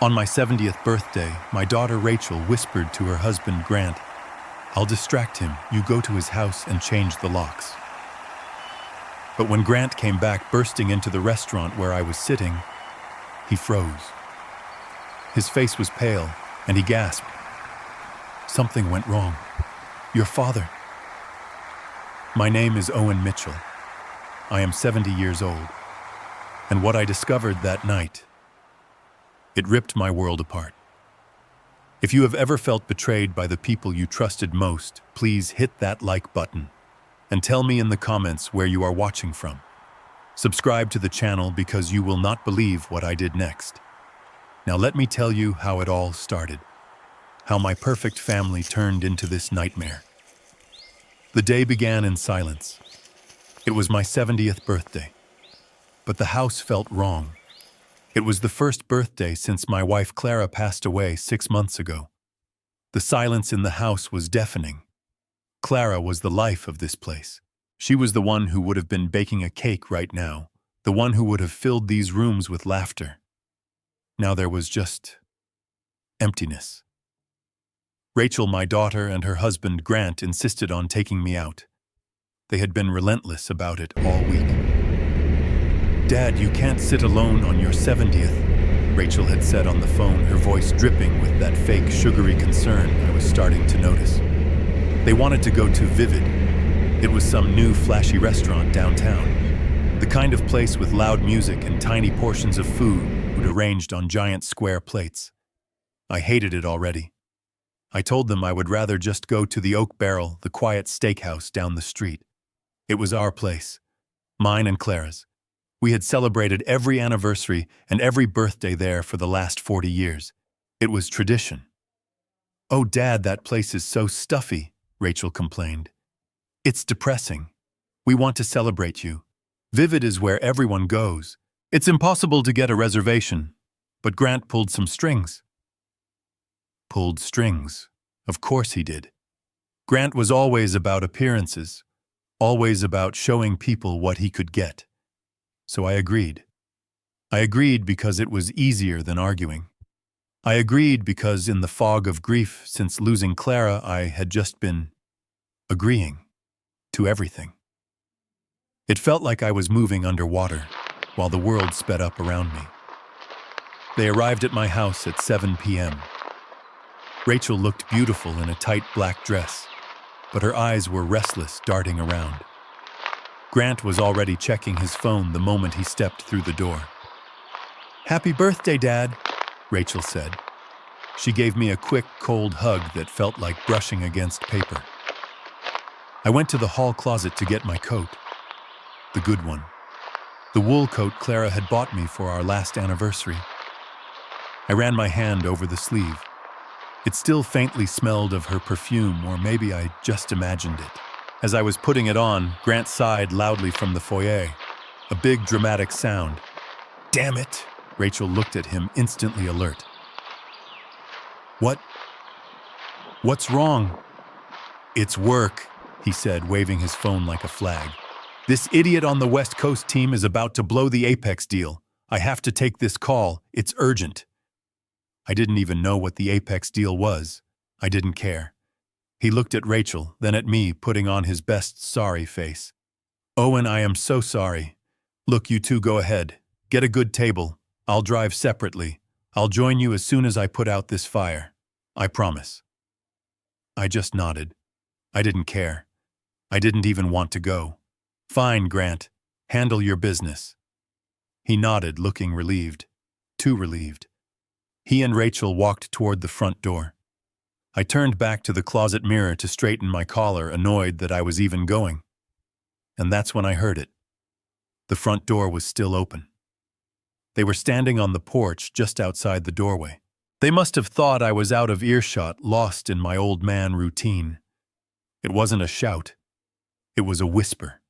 On my 70th birthday, my daughter Rachel whispered to her husband Grant, "I'll distract him. You go to his house and change the locks." But when Grant came back bursting into the restaurant where I was sitting, he froze. His face was pale, and he gasped, "Something went wrong. Your father." My name is Owen Mitchell. I am 70 years old. And what I discovered that night, it ripped my world apart. If you have ever felt betrayed by the people you trusted most, please hit that like button and tell me in the comments where you are watching from. Subscribe to the channel because you will not believe what I did next. Now let me tell you how it all started, how my perfect family turned into this nightmare. The day began in silence. It was my 70th birthday, but the house felt wrong. It was the first birthday since my wife Clara passed away 6 months ago. The silence in the house was deafening. Clara was the life of this place. She was the one who would have been baking a cake right now, the one who would have filled these rooms with laughter. Now there was just emptiness. Rachel, my daughter, and her husband Grant insisted on taking me out. They had been relentless about it all week. "Dad, you can't sit alone on your 70th, Rachel had said on the phone, her voice dripping with that fake sugary concern I was starting to notice. They wanted to go to Vivid. It was some new flashy restaurant downtown, the kind of place with loud music and tiny portions of food arranged on giant square plates. I hated it already. I told them I would rather just go to the Oak Barrel, the quiet steakhouse down the street. It was our place, mine and Clara's. We had celebrated every anniversary and every birthday there for the last 40 years. It was tradition. "Oh, Dad, that place is so stuffy," Rachel complained. "It's depressing. We want to celebrate you. Vivid is where everyone goes. It's impossible to get a reservation." But Grant pulled some strings. Pulled strings. Of course he did. Grant was always about appearances, always about showing people what he could get. So I agreed. I agreed because it was easier than arguing. I agreed because in the fog of grief since losing Clara, I had just been agreeing to everything. It felt like I was moving underwater while the world sped up around me. They arrived at my house at 7 p.m. Rachel looked beautiful in a tight black dress, but her eyes were restless, darting around. Grant was already checking his phone the moment he stepped through the door. "Happy birthday, Dad," Rachel said. She gave me a quick, cold hug that felt like brushing against paper. I went to the hall closet to get my coat. The good one. The wool coat Clara had bought me for our last anniversary. I ran my hand over the sleeve. It still faintly smelled of her perfume, or maybe I just imagined it. As I was putting it on, Grant sighed loudly from the foyer. A big, dramatic sound. "Damn it!" Rachel looked at him, instantly alert. What's wrong?" "It's work," he said, waving his phone like a flag. "This idiot on the West Coast team is about to blow the Apex deal. I have to take this call. It's urgent." I didn't even know what the Apex deal was. I didn't care. He looked at Rachel, then at me, putting on his best sorry face. "Owen, I am so sorry. Look, you two go ahead. Get a good table. I'll drive separately. I'll join you as soon as I put out this fire. I promise." I just nodded. I didn't care. I didn't even want to go. "Fine, Grant. Handle your business." He nodded, looking relieved. Too relieved. He and Rachel walked toward the front door. I turned back to the closet mirror to straighten my collar, annoyed that I was even going. And that's when I heard it. The front door was still open. They were standing on the porch just outside the doorway. They must have thought I was out of earshot, lost in my old man routine. It wasn't a shout. It was a whisper.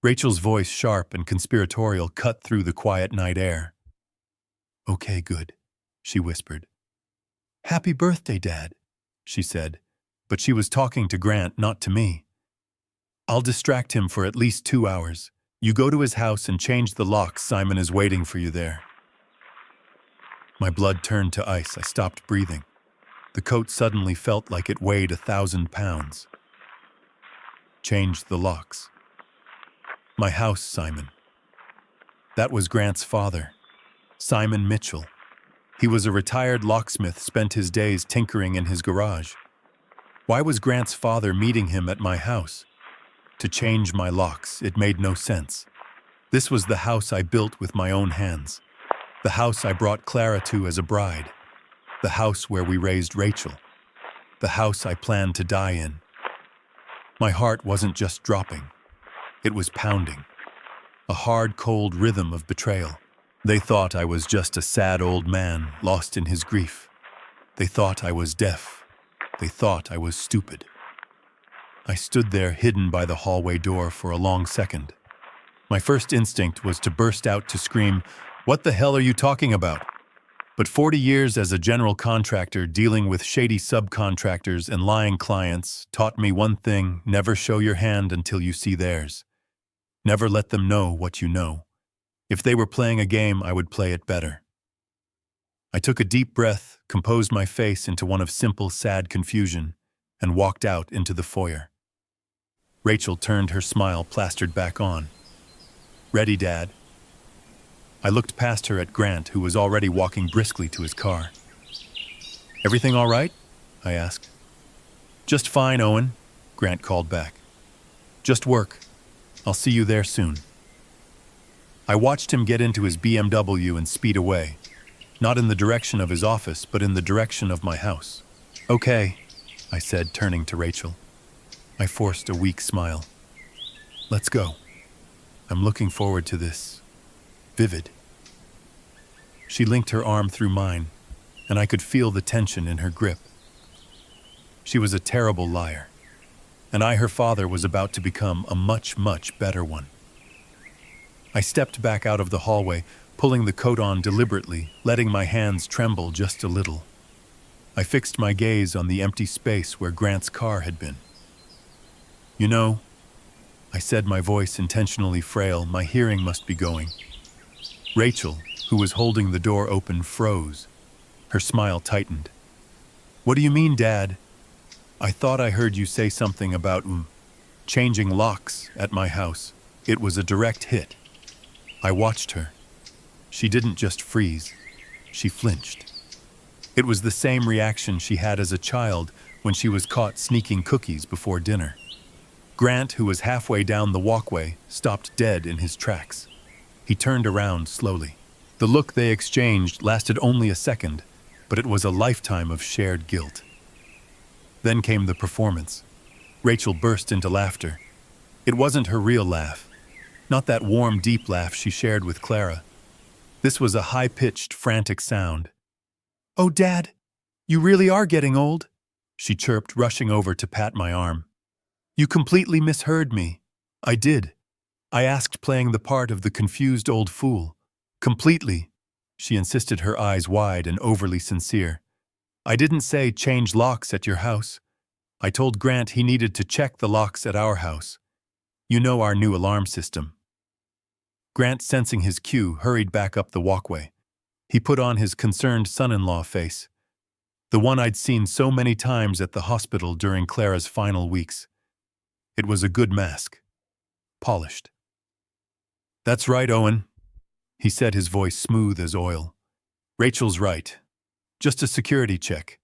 Rachel's voice, sharp and conspiratorial, cut through the quiet night air. "Okay, good," she whispered. "Happy birthday, Dad," she said, but she was talking to Grant, not to me. "I'll distract him for at least 2 hours. You go to his house and change the locks. Simon is waiting for you there." My blood turned to ice. I stopped breathing. The coat suddenly felt like it weighed 1,000 pounds. Changed the locks. My house, Simon. That was Grant's father, Simon Mitchell. He was a retired locksmith, spent his days tinkering in his garage. Why was Grant's father meeting him at my house? To change my locks. It made no sense. This was the house I built with my own hands. The house I brought Clara to as a bride. The house where we raised Rachel. The house I planned to die in. My heart wasn't just dropping. It was pounding. A hard, cold rhythm of betrayal. They thought I was just a sad old man lost in his grief. They thought I was deaf. They thought I was stupid. I stood there hidden by the hallway door for a long second. My first instinct was to burst out to scream, "What the hell are you talking about?" But 40 years as a general contractor dealing with shady subcontractors and lying clients taught me one thing: never show your hand until you see theirs. Never let them know what you know. If they were playing a game, I would play it better. I took a deep breath, composed my face into one of simple, sad confusion, and walked out into the foyer. Rachel turned, her smile plastered back on. "Ready, Dad?" I looked past her at Grant, who was already walking briskly to his car. "Everything all right?" I asked. "Just fine, Owen," Grant called back. "Just work. I'll see you there soon." I watched him get into his BMW and speed away, not in the direction of his office, but in the direction of my house. "Okay," I said, turning to Rachel. I forced a weak smile. "Let's go. I'm looking forward to this. Vivid." She linked her arm through mine, and I could feel the tension in her grip. She was a terrible liar, and I, her father, was about to become a much, much better one. I stepped back out of the hallway, pulling the coat on deliberately, letting my hands tremble just a little. I fixed my gaze on the empty space where Grant's car had been. "You know," I said, my voice intentionally frail, my hearing must be going. Rachel, who was holding the door open, froze. Her smile tightened. "What do you mean, Dad?" "I thought I heard you say something about changing locks at my house." It was a direct hit. I watched her. She didn't just freeze. She flinched. It was the same reaction she had as a child when she was caught sneaking cookies before dinner. Grant, who was halfway down the walkway, stopped dead in his tracks. He turned around slowly. The look they exchanged lasted only a second, but it was a lifetime of shared guilt. Then came the performance. Rachel burst into laughter. It wasn't her real laugh, not that warm, deep laugh she shared with Clara. This was a high-pitched, frantic sound. "Oh, Dad, you really are getting old," she chirped, rushing over to pat my arm. "You completely misheard me." "I did. I asked, playing the part of the confused old fool." "Completely," she insisted, her eyes wide and overly sincere. "I didn't say change locks at your house. I told Grant he needed to check the locks at our house. You know, our new alarm system." Grant, sensing his cue, hurried back up the walkway. He put on his concerned son-in-law face, the one I'd seen so many times at the hospital during Clara's final weeks. It was a good mask. Polished. "That's right, Owen," he said, his voice smooth as oil. "Rachel's right. Just a security check.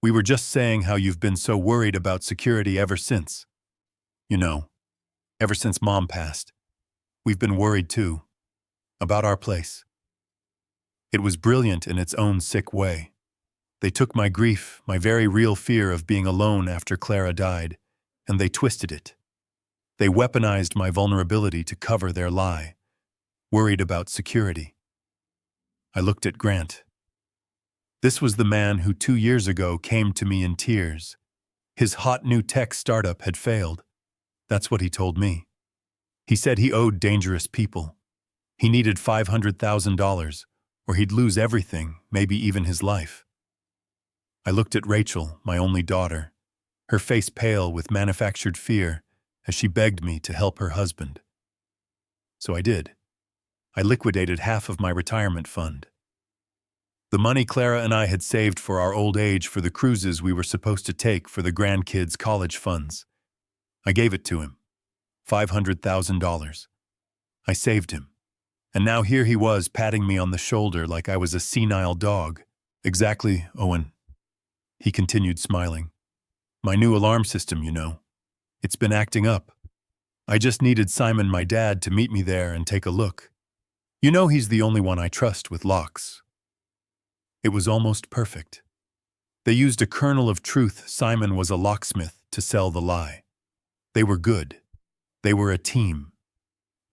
We were just saying how you've been so worried about security ever since. You know, ever since Mom passed. We've been worried too. About our place." It was brilliant in its own sick way. They took my grief, my very real fear of being alone after Clara died, and they twisted it. They weaponized my vulnerability to cover their lie. Worried about security. I looked at Grant. This was the man who 2 years ago came to me in tears. His hot new tech startup had failed. That's what he told me. He said he owed dangerous people. He needed $500,000, or he'd lose everything, maybe even his life. I looked at Rachel, my only daughter, her face pale with manufactured fear, as she begged me to help her husband. So I did. I liquidated half of my retirement fund. The money Clara and I had saved for our old age for the cruises we were supposed to take for the grandkids' college funds. I gave it to him. $500,000. I saved him. And now here he was patting me on the shoulder like I was a senile dog. Exactly, Owen. He continued smiling. My new alarm system, you know. It's been acting up. I just needed Simon, my dad, to meet me there and take a look. You know he's the only one I trust with locks. It was almost perfect. They used a kernel of truth Simon was a locksmith to sell the lie. They were good. They were a team.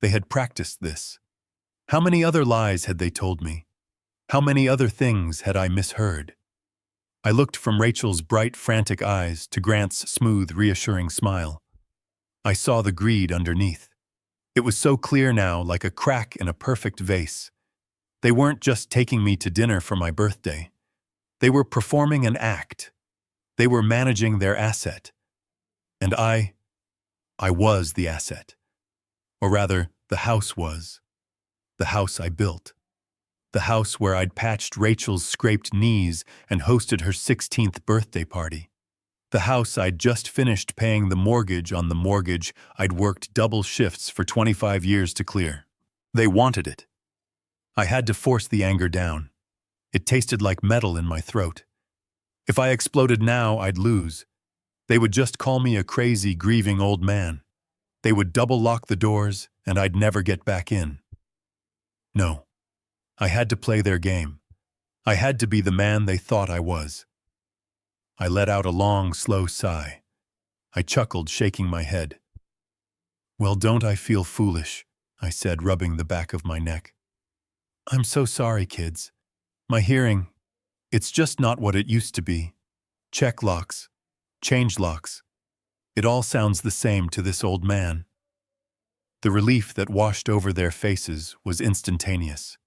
They had practiced this. How many other lies had they told me? How many other things had I misheard? I looked from Rachel's bright, frantic eyes to Grant's smooth, reassuring smile. I saw the greed underneath. It was so clear now, like a crack in a perfect vase. They weren't just taking me to dinner for my birthday. They were performing an act. They were managing their asset. And I was the asset. Or rather, the house was. The house I built. The house where I'd patched Rachel's scraped knees and hosted her 16th birthday party. The house I'd just finished paying the mortgage on the mortgage I'd worked double shifts for 25 years to clear. They wanted it. I had to force the anger down. It tasted like metal in my throat. If I exploded now, I'd lose. They would just call me a crazy, grieving old man. They would double lock the doors, and I'd never get back in. No. I had to play their game. I had to be the man they thought I was. I let out a long, slow sigh. I chuckled, shaking my head. Well, don't I feel foolish, I said, rubbing the back of my neck. I'm so sorry, kids. My hearing, it's just not what it used to be. Check locks, change locks. It all sounds the same to this old man. The relief that washed over their faces was instantaneous.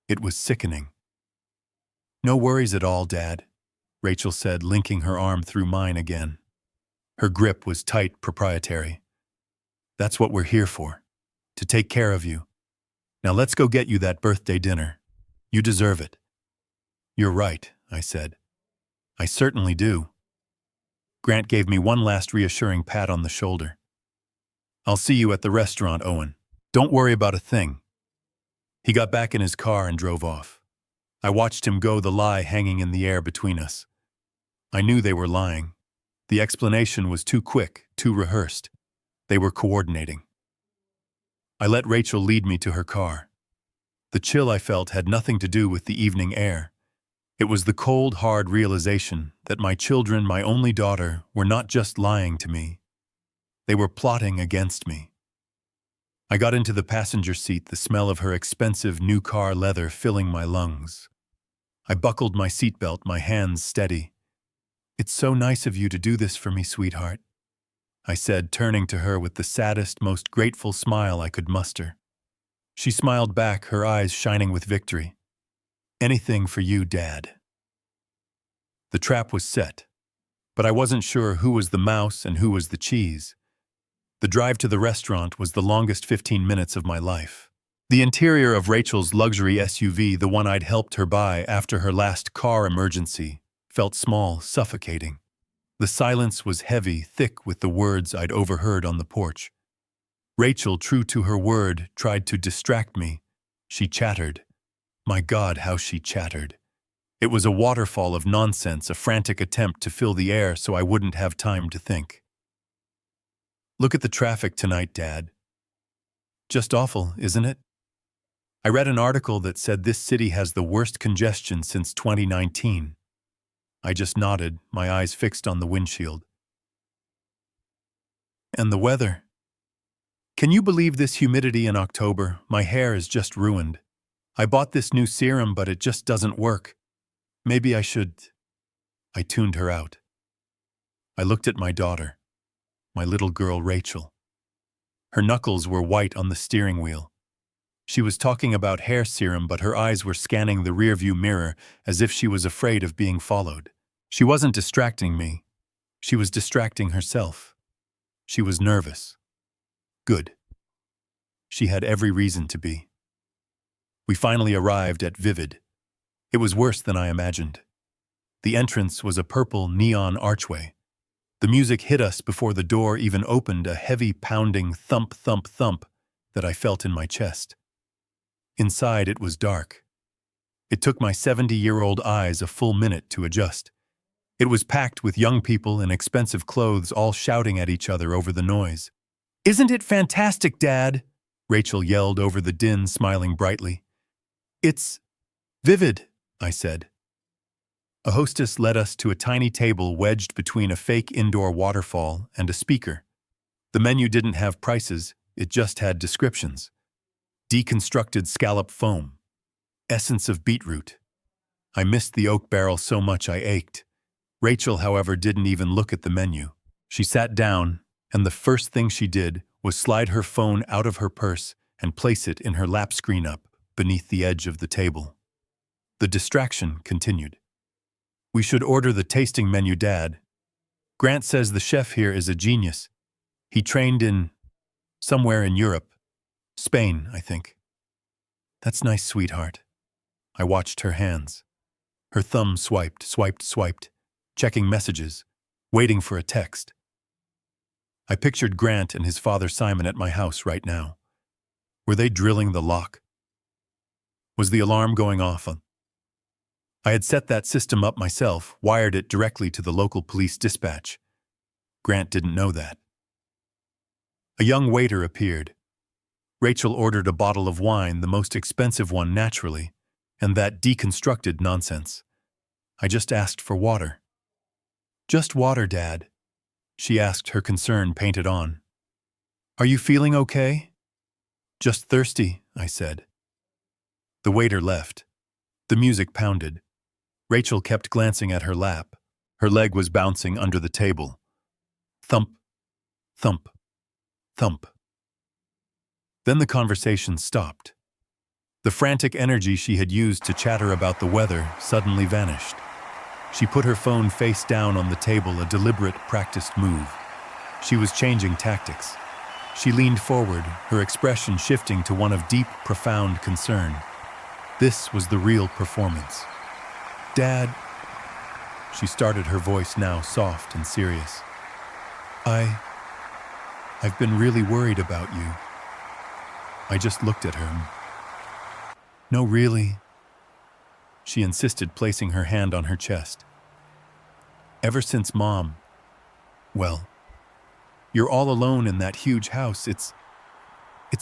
It was sickening. No worries at all, Dad, Rachel said, linking her arm through mine again. Her grip was tight, proprietary. That's what we're here for, to take care of you. Now let's go get you that birthday dinner. You deserve it. You're right, I said. I certainly do. Grant gave me one last reassuring pat on the shoulder. I'll see you at the restaurant, Owen. Don't worry about a thing. He got back in his car and drove off. I watched him go, the lie hanging in the air between us. I knew they were lying. The explanation was too quick, too rehearsed. They were coordinating. I let Rachel lead me to her car. The chill I felt had nothing to do with the evening air. It was the cold, hard realization that my children, my only daughter, were not just lying to me. They were plotting against me. I got into the passenger seat, the smell of her expensive new car leather filling my lungs. I buckled my seatbelt, my hands steady. It's so nice of you to do this for me, sweetheart, I said, turning to her with the saddest, most grateful smile I could muster. She smiled back, her eyes shining with victory. Anything for you, Dad. The trap was set, but I wasn't sure who was the mouse and who was the cheese. The drive to the restaurant was the longest 15 minutes of my life. The interior of Rachel's luxury SUV, the one I'd helped her buy after her last car emergency, felt small, suffocating. The silence was heavy, thick with the words I'd overheard on the porch. Rachel, true to her word, tried to distract me. She chattered. My God, how she chattered. It was a waterfall of nonsense, a frantic attempt to fill the air so I wouldn't have time to think. Look at the traffic tonight, Dad. Just awful, isn't it? I read an article that said this city has the worst congestion since 2019. I just nodded, my eyes fixed on the windshield. And the weather. Can you believe this humidity in October? My hair is just ruined. I bought this new serum, but it just doesn't work. Maybe I should. I tuned her out. I looked at my daughter, my little girl Rachel. Her knuckles were white on the steering wheel. She was talking about hair serum, but her eyes were scanning the rearview mirror as if she was afraid of being followed. She wasn't distracting me. She was distracting herself. She was nervous. Good. She had every reason to be. We finally arrived at Vivid. It was worse than I imagined. The entrance was a purple neon archway. The music hit us before the door even opened, a heavy pounding thump, thump, thump that I felt in my chest. Inside it was dark. It took my 70-year-old eyes a full minute to adjust. It was packed with young people in expensive clothes all shouting at each other over the noise. "Isn't it fantastic, Dad?" Rachel yelled over the din, smiling brightly. "It's vivid," I said. A hostess led us to a tiny table wedged between a fake indoor waterfall and a speaker. The menu didn't have prices, it just had descriptions. Deconstructed scallop foam. Essence of beetroot. I missed the oak barrel so much I ached. Rachel, however, didn't even look at the menu. She sat down, and the first thing she did was slide her phone out of her purse and place it in her lap screen up beneath the edge of the table. The distraction continued. "We should order the tasting menu, Dad. Grant says the chef here is a genius. He trained in somewhere in Europe. Spain, I think." "That's nice, sweetheart." I watched her hands. Her thumb swiped, swiped, swiped, checking messages, waiting for a text. I pictured Grant and his father Simon at my house right now. Were they drilling the lock? Was the alarm going off? I had set that system up myself, wired it directly to the local police dispatch. Grant didn't know that. A young waiter appeared. Rachel ordered a bottle of wine, the most expensive one naturally, and that deconstructed nonsense. I just asked for water. "Just water, Dad," she asked, her concern painted on. "Are you feeling okay?" "Just thirsty," I said. The waiter left. The music pounded. Rachel kept glancing at her lap. Her leg was bouncing under the table. Thump, thump, thump. Then the conversation stopped. The frantic energy she had used to chatter about the weather suddenly vanished. She put her phone face down on the table, a deliberate, practiced move. She was changing tactics. She leaned forward, her expression shifting to one of deep, profound concern. This was the real performance. "Dad," she started, her voice now soft and serious. I've been really worried about you." I just looked at her. "No, really?" She insisted, placing her hand on her chest. "Ever since Mom, well, you're all alone in that huge house. It's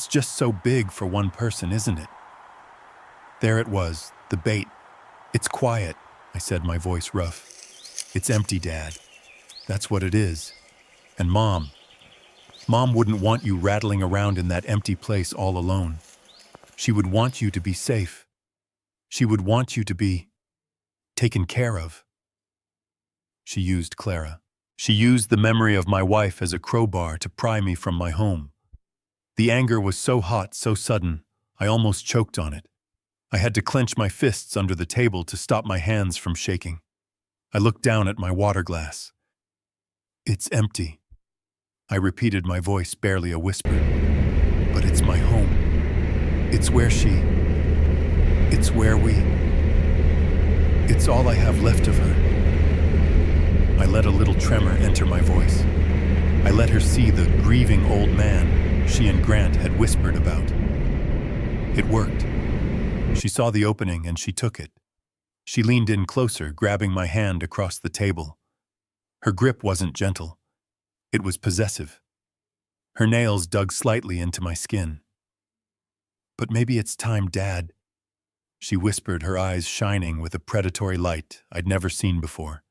just so big for one person, isn't it?" There it was, the bait. "It's quiet," I said, my voice rough. "It's empty, Dad. That's what it is. And Mom wouldn't want you rattling around in that empty place all alone. She would want you to be safe. She would want you to be taken care of." She used Clara. She used the memory of my wife as a crowbar to pry me from my home. The anger was so hot, so sudden, I almost choked on it. I had to clench my fists under the table to stop my hands from shaking. I looked down at my water glass. "It's empty," I repeated, my voice barely a whisper. "But it's my home. It's where it's where it's all I have left of her." I let a little tremor enter my voice. I let her see the grieving old man she and Grant had whispered about. It worked. She saw the opening and she took it. She leaned in closer, grabbing my hand across the table. Her grip wasn't gentle. It was possessive. Her nails dug slightly into my skin. "But maybe it's time, Dad," she whispered, her eyes shining with a predatory light I'd never seen before.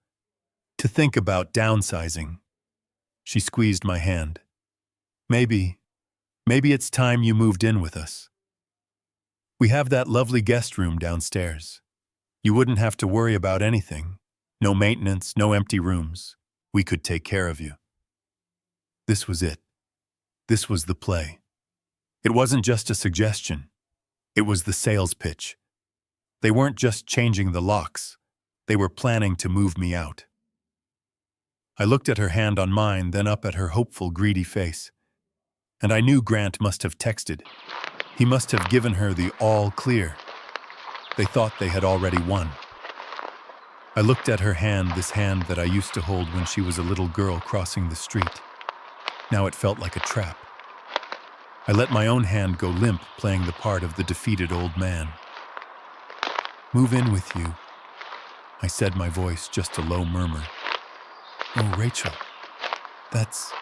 "To think about downsizing." She squeezed my hand. Maybe it's time you moved in with us. We have that lovely guest room downstairs. You wouldn't have to worry about anything. No maintenance, no empty rooms. We could take care of you." This was it. This was the play. It wasn't just a suggestion. It was the sales pitch. They weren't just changing the locks. They were planning to move me out. I looked at her hand on mine, then up at her hopeful, greedy face. And I knew Grant must have texted. He must have given her the all clear. They thought they had already won. I looked at her hand, this hand that I used to hold when she was a little girl crossing the street. Now it felt like a trap. I let my own hand go limp, playing the part of the defeated old man. "Move in with you," I said, my voice just a low murmur. "Oh, Rachel, that's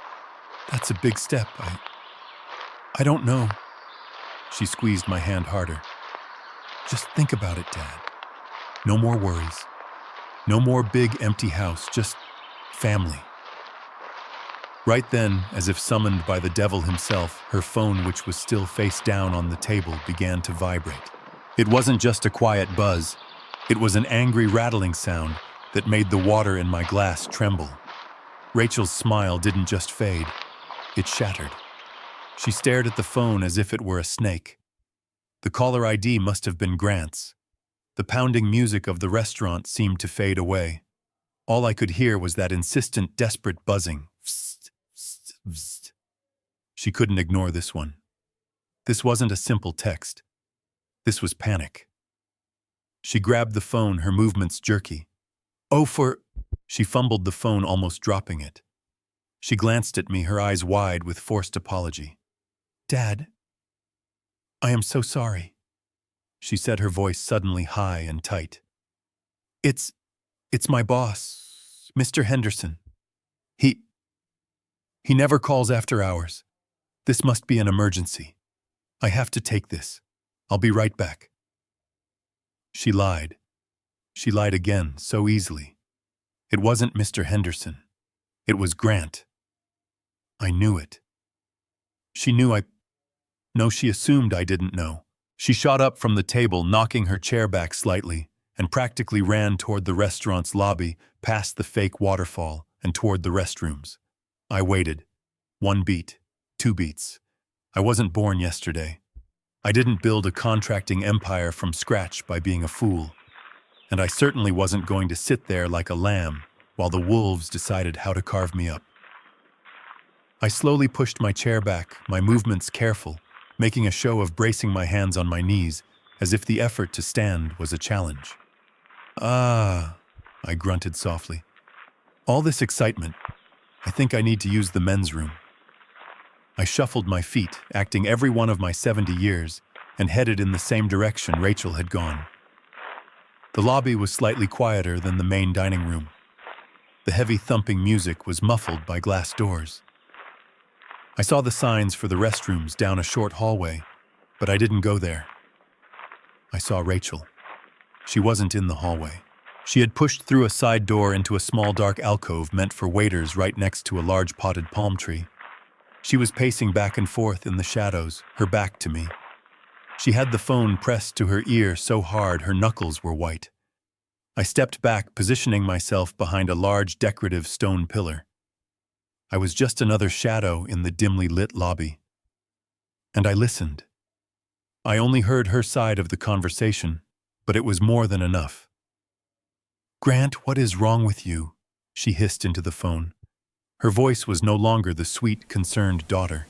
a big step. I don't know." She squeezed my hand harder. "Just think about it, Dad. No more worries. No more big empty house, just family." Right then, as if summoned by the devil himself, her phone, which was still face down on the table, began to vibrate. It wasn't just a quiet buzz. It was an angry rattling sound that made the water in my glass tremble. Rachel's smile didn't just fade. It shattered. She stared at the phone as if it were a snake. The caller ID must have been Grant's. The pounding music of the restaurant seemed to fade away. All I could hear was that insistent, desperate buzzing. Psst, psst, psst. She couldn't ignore this one. This wasn't a simple text. This was panic. She grabbed the phone, her movements jerky. She fumbled the phone, almost dropping it. She glanced at me, her eyes wide with forced apology. "Dad, I am so sorry," she said, her voice suddenly high and tight. It's my boss, Mr. Henderson. He never calls after hours. This must be an emergency. I have to take this. I'll be right back." She lied. She lied again, so easily. It wasn't Mr. Henderson. It was Grant. I knew it. She knew she assumed I didn't know. She shot up from the table, knocking her chair back slightly, and practically ran toward the restaurant's lobby, past the fake waterfall, and toward the restrooms. I waited. 1 beat, 2 beats. I wasn't born yesterday. I didn't build a contracting empire from scratch by being a fool. And I certainly wasn't going to sit there like a lamb while the wolves decided how to carve me up. I slowly pushed my chair back, my movements careful, making a show of bracing my hands on my knees, as if the effort to stand was a challenge. "Ah," I grunted softly. "All this excitement. I think I need to use the men's room." I shuffled my feet, acting every one of my 70 years, and headed in the same direction Rachel had gone. The lobby was slightly quieter than the main dining room. The heavy thumping music was muffled by glass doors. I saw the signs for the restrooms down a short hallway, but I didn't go there. I saw Rachel. She wasn't in the hallway. She had pushed through a side door into a small dark alcove meant for waiters right next to a large potted palm tree. She was pacing back and forth in the shadows, her back to me. She had the phone pressed to her ear so hard her knuckles were white. I stepped back, positioning myself behind a large decorative stone pillar. I was just another shadow in the dimly lit lobby. And I listened. I only heard her side of the conversation, but it was more than enough. "Grant, what is wrong with you?" she hissed into the phone. Her voice was no longer the sweet, concerned daughter.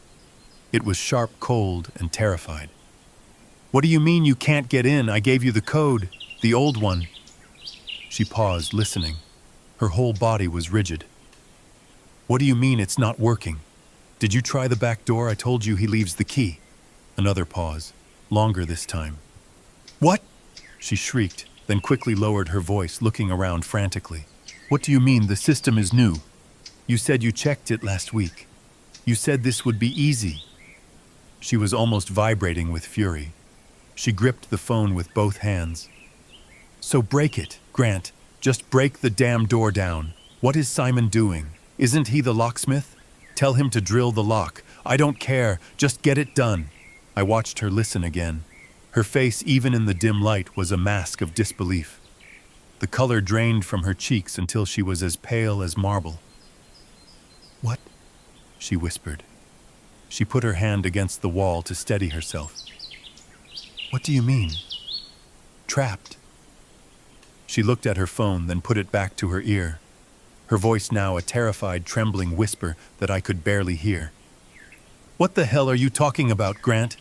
It was sharp, cold, and terrified. "What do you mean you can't get in? I gave you the code, the old one." She paused, listening. Her whole body was rigid. "What do you mean it's not working? Did you try the back door? I told you he leaves the key." Another pause, longer this time. "What?" she shrieked, then quickly lowered her voice, looking around frantically. "What do you mean the system is new? You said you checked it last week. You said this would be easy." She was almost vibrating with fury. She gripped the phone with both hands. "So break it, Grant. Just break the damn door down. What is Simon doing? Isn't he the locksmith? Tell him to drill the lock. I don't care. Just get it done." I watched her listen again. Her face, even in the dim light, was a mask of disbelief. The color drained from her cheeks until she was as pale as marble. "What?" she whispered. She put her hand against the wall to steady herself. "What do you mean?" "Trapped." She looked at her phone, then put it back to her ear. Her voice now a terrified, trembling whisper that I could barely hear. "What the hell are you talking about, Grant?"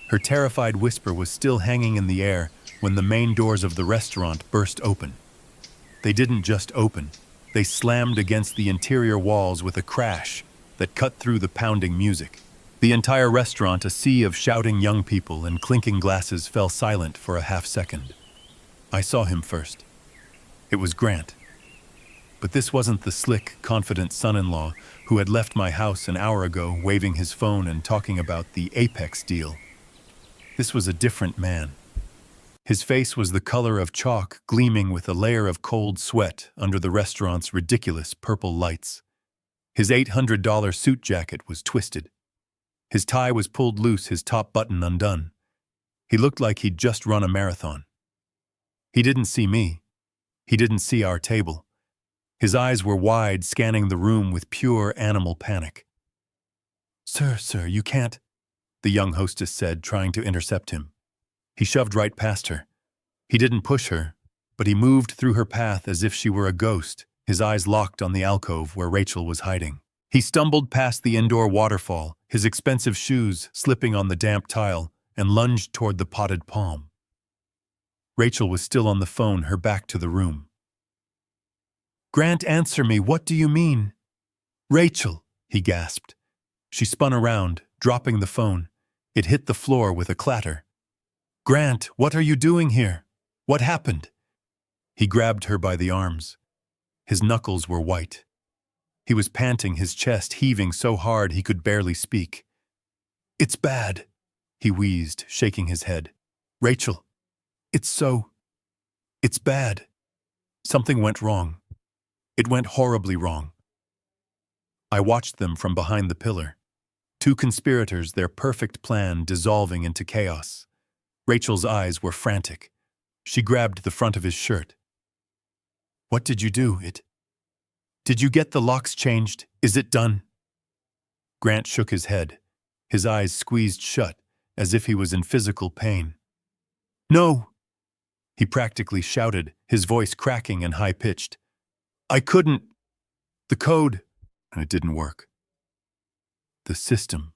Her terrified whisper was still hanging in the air, when the main doors of the restaurant burst open. They didn't just open, they slammed against the interior walls with a crash that cut through the pounding music. The entire restaurant, a sea of shouting young people and clinking glasses, fell silent for a half second. I saw him first. It was Grant. But this wasn't the slick, confident son-in-law who had left my house an hour ago waving his phone and talking about the Apex deal. This was a different man. His face was the color of chalk, gleaming with a layer of cold sweat under the restaurant's ridiculous purple lights. His $800 suit jacket was twisted. His tie was pulled loose, his top button undone. He looked like he'd just run a marathon. He didn't see me. He didn't see our table. His eyes were wide, scanning the room with pure animal panic. Sir, you can't," the young hostess said, trying to intercept him. He shoved right past her. He didn't push her, but he moved through her path as if she were a ghost, his eyes locked on the alcove where Rachel was hiding. He stumbled past the indoor waterfall, his expensive shoes slipping on the damp tile, and lunged toward the potted palm. Rachel was still on the phone, her back to the room. "Grant, answer me. What do you mean?" "Rachel," he gasped. She spun around, dropping the phone. It hit the floor with a clatter. "Grant, what are you doing here? What happened?" He grabbed her by the arms. His knuckles were white. He was panting, his chest heaving so hard he could barely speak. "It's bad," he wheezed, shaking his head. "Rachel, it's bad. Something went wrong. It went horribly wrong." I watched them from behind the pillar. Two conspirators, their perfect plan dissolving into chaos. Rachel's eyes were frantic. She grabbed the front of his shirt. "What did you do? Did you get the locks changed? Is it done?" Grant shook his head, his eyes squeezed shut, as if he was in physical pain. "No," he practically shouted, his voice cracking and high-pitched. "I couldn't. The code," and it didn't work. "The system.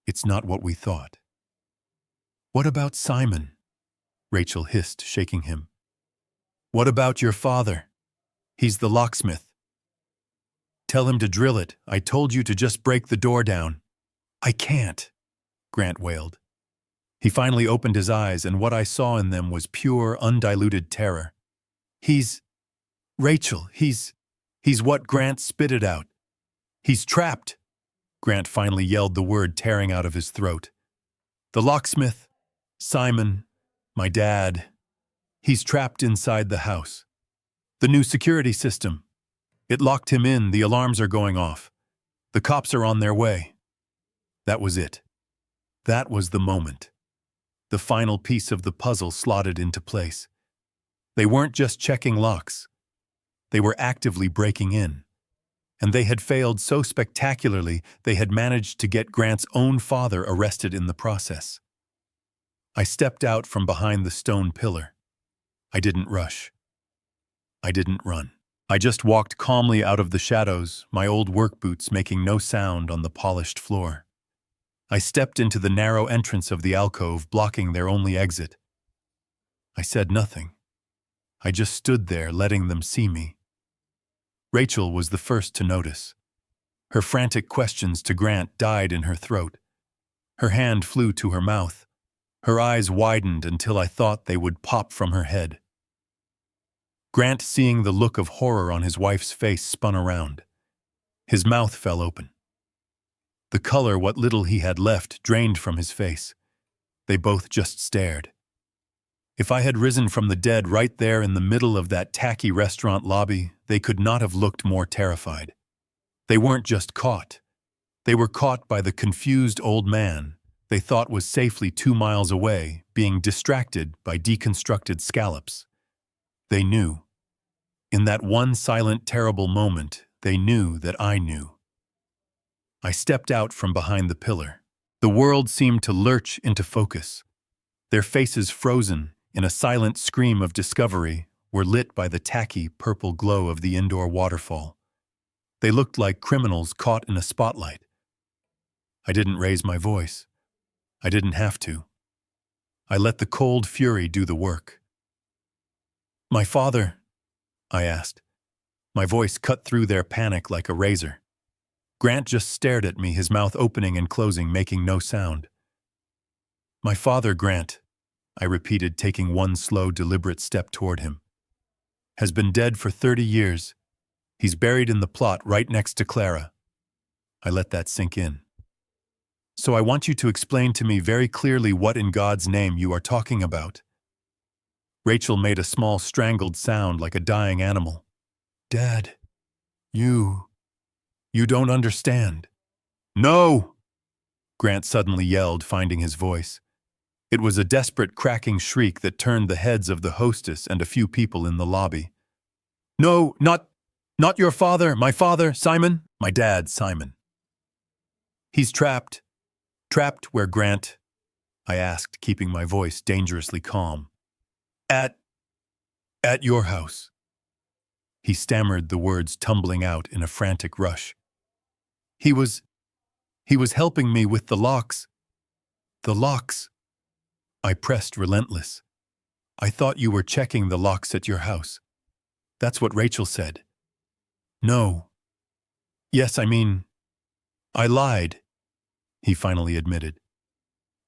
It's not what we thought." "What about Simon?" Rachel hissed, shaking him. "What about your father? He's the locksmith. Tell him to drill it. I told you to just break the door down." "I can't," Grant wailed. He finally opened his eyes, and what I saw in them was pure, undiluted terror. Rachel, he's what?" Grant spitted out. "He's trapped." Grant finally yelled the word tearing out of his throat. "The locksmith, Simon, my dad, he's trapped inside the house. The new security system. It locked him in, the alarms are going off. The cops are on their way." That was it. That was the moment. The final piece of the puzzle slotted into place. They weren't just checking locks. They were actively breaking in. And they had failed so spectacularly they had managed to get Grant's own father arrested in the process. I stepped out from behind the stone pillar. I didn't rush. I didn't run. I just walked calmly out of the shadows, my old work boots making no sound on the polished floor. I stepped into the narrow entrance of the alcove, blocking their only exit. I said nothing. I just stood there, letting them see me. Rachel was the first to notice. Her frantic questions to Grant died in her throat. Her hand flew to her mouth. Her eyes widened until I thought they would pop from her head. Grant, seeing the look of horror on his wife's face, spun around. His mouth fell open. The color, what little he had left, drained from his face. They both just stared. If I had risen from the dead right there in the middle of that tacky restaurant lobby, they could not have looked more terrified. They weren't just caught. They were caught by the confused old man they thought was safely 2 miles away, being distracted by deconstructed scallops. They knew. In that one silent, terrible moment, they knew that I knew. I stepped out from behind the pillar. The world seemed to lurch into focus. Their faces, frozen in a silent scream of discovery, were lit by the tacky purple glow of the indoor waterfall. They looked like criminals caught in a spotlight. I didn't raise my voice. I didn't have to. I let the cold fury do the work. "My father?" I asked. My voice cut through their panic like a razor. Grant just stared at me, his mouth opening and closing, making no sound. "My father, Grant," I repeated, taking one slow, deliberate step toward him, "has been dead for 30 years. He's buried in the plot right next to Clara." I let that sink in. "So I want you to explain to me very clearly what in God's name you are talking about." Rachel made a small strangled sound like a dying animal. "Dad, you don't understand." "No!" Grant suddenly yelled, finding his voice. It was a desperate cracking shriek that turned the heads of the hostess and a few people in the lobby. "No, not your father, my father, Simon, my dad, Simon. He's trapped." "Trapped where, Grant?" I asked, keeping my voice dangerously calm. At your house." He stammered, the words tumbling out in a frantic rush. He was helping me with the locks." "The locks?" I pressed, relentless. "I thought you were checking the locks at your house. That's what Rachel said." "No. Yes, I mean, I lied," he finally admitted.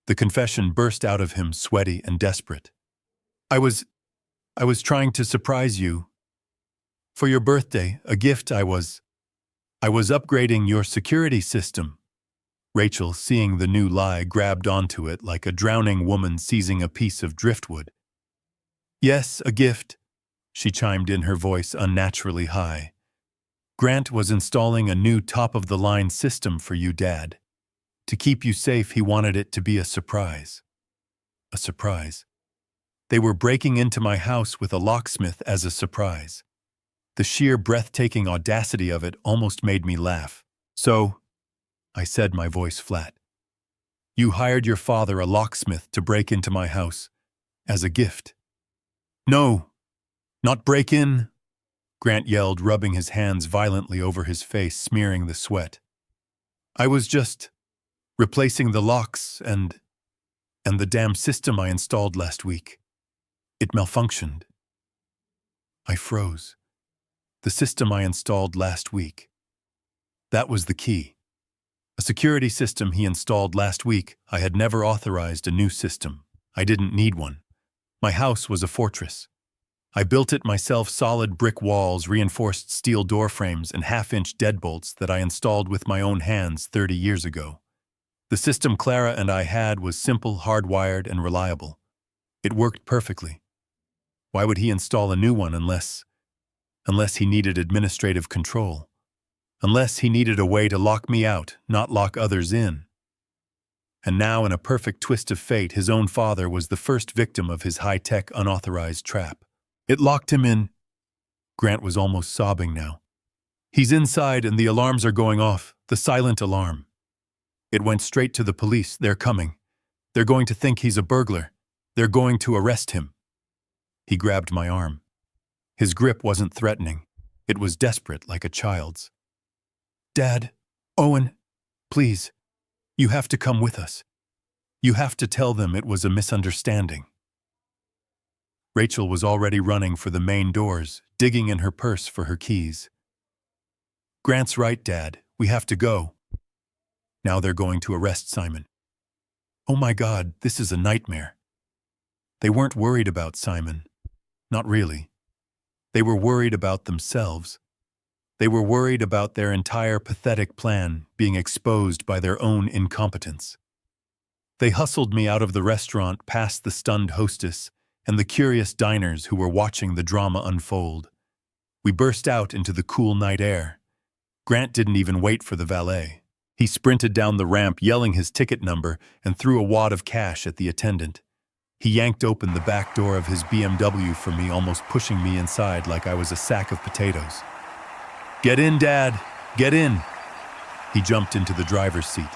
The confession burst out of him, sweaty and desperate. I was trying to surprise you. For your birthday, a gift I was upgrading your security system." Rachel, seeing the new lie, grabbed onto it like a drowning woman seizing a piece of driftwood. "Yes, a gift," she chimed in, her voice unnaturally high. "Grant was installing a new top-of-the-line system for you, Dad. To keep you safe, he wanted it to be a surprise." A surprise. They were breaking into my house with a locksmith as a surprise. The sheer breathtaking audacity of it almost made me laugh. "So," I said, my voice flat, "you hired your father, a locksmith, to break into my house as a gift?" "No, not break in," Grant yelled, rubbing his hands violently over his face, smearing the sweat. "I was just replacing the locks and the damn system I installed last week. It malfunctioned." I froze. The system I installed last week. That was the key. A security system he installed last week. I had never authorized a new system. I didn't need one. My house was a fortress. I built it myself, solid brick walls, reinforced steel door frames, and half-inch deadbolts that I installed with my own hands 30 years ago. The system Clara and I had was simple, hardwired, and reliable. It worked perfectly. Why would he install a new one unless he needed administrative control? Unless he needed a way to lock me out, not lock others in? And now, in a perfect twist of fate, his own father was the first victim of his high-tech, unauthorized trap. "It locked him in." Grant was almost sobbing now. "He's inside and the alarms are going off, the silent alarm. It went straight to the police. They're coming. They're going to think he's a burglar. They're going to arrest him." He grabbed my arm. His grip wasn't threatening. It was desperate, like a child's. "Dad, Owen, please, you have to come with us. You have to tell them it was a misunderstanding." Rachel was already running for the main doors, digging in her purse for her keys. "Grant's right, Dad. We have to go. Now they're going to arrest Simon." Oh my God, this is a nightmare. They weren't worried about Simon. Not really. They were worried about themselves. They were worried about their entire pathetic plan being exposed by their own incompetence. They hustled me out of the restaurant, past the stunned hostess and the curious diners who were watching the drama unfold. We burst out into the cool night air. Grant didn't even wait for the valet. He sprinted down the ramp, yelling his ticket number, and threw a wad of cash at the attendant. He yanked open the back door of his BMW for me, almost pushing me inside like I was a sack of potatoes. "Get in, Dad! Get in!" He jumped into the driver's seat.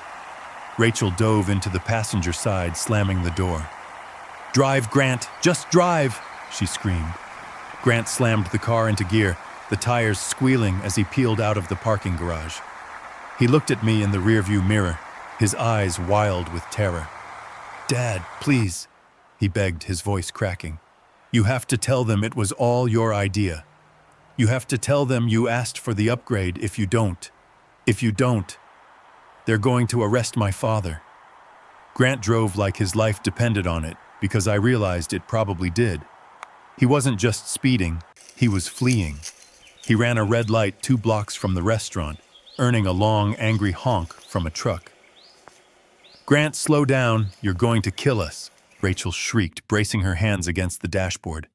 Rachel dove into the passenger side, slamming the door. "Drive, Grant! Just drive!" she screamed. Grant slammed the car into gear, the tires squealing as he peeled out of the parking garage. He looked at me in the rearview mirror, his eyes wild with terror. "Dad, please. he begged, his voice cracking. You have to tell them it was all your idea. You have to tell them you asked for the upgrade. If you don't, they're going to arrest my father. Grant drove like his life depended on it, because I realized it probably did. He wasn't just speeding, he was fleeing. He ran a red light 2 blocks from the restaurant, earning a long, angry honk from a truck. Grant, slow down, you're going to kill us, Rachel shrieked, bracing her hands against the dashboard.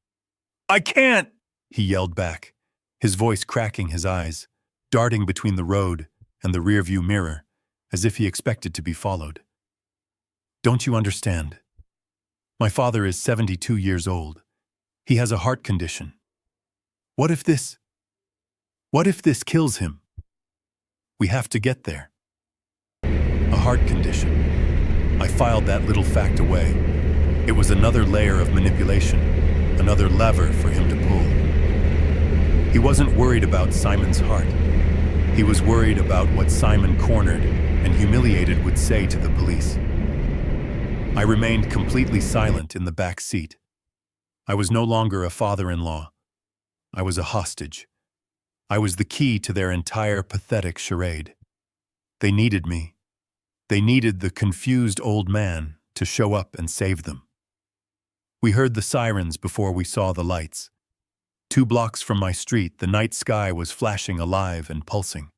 I can't, he yelled back, his voice cracking, his eyes darting between the road and the rearview mirror, as if he expected to be followed. Don't you understand? My father is 72 years old. He has a heart condition. What if this kills him? We have to get there. A heart condition. I filed that little fact away. It was another layer of manipulation, another lever for him to pull. He wasn't worried about Simon's heart. He was worried about what Simon, cornered and humiliated, would say to the police. I remained completely silent in the back seat. I was no longer a father-in-law. I was a hostage. I was the key to their entire pathetic charade. They needed me. They needed the confused old man to show up and save them. We heard the sirens before we saw the lights. 2 blocks from my street, the night sky was flashing alive and pulsing.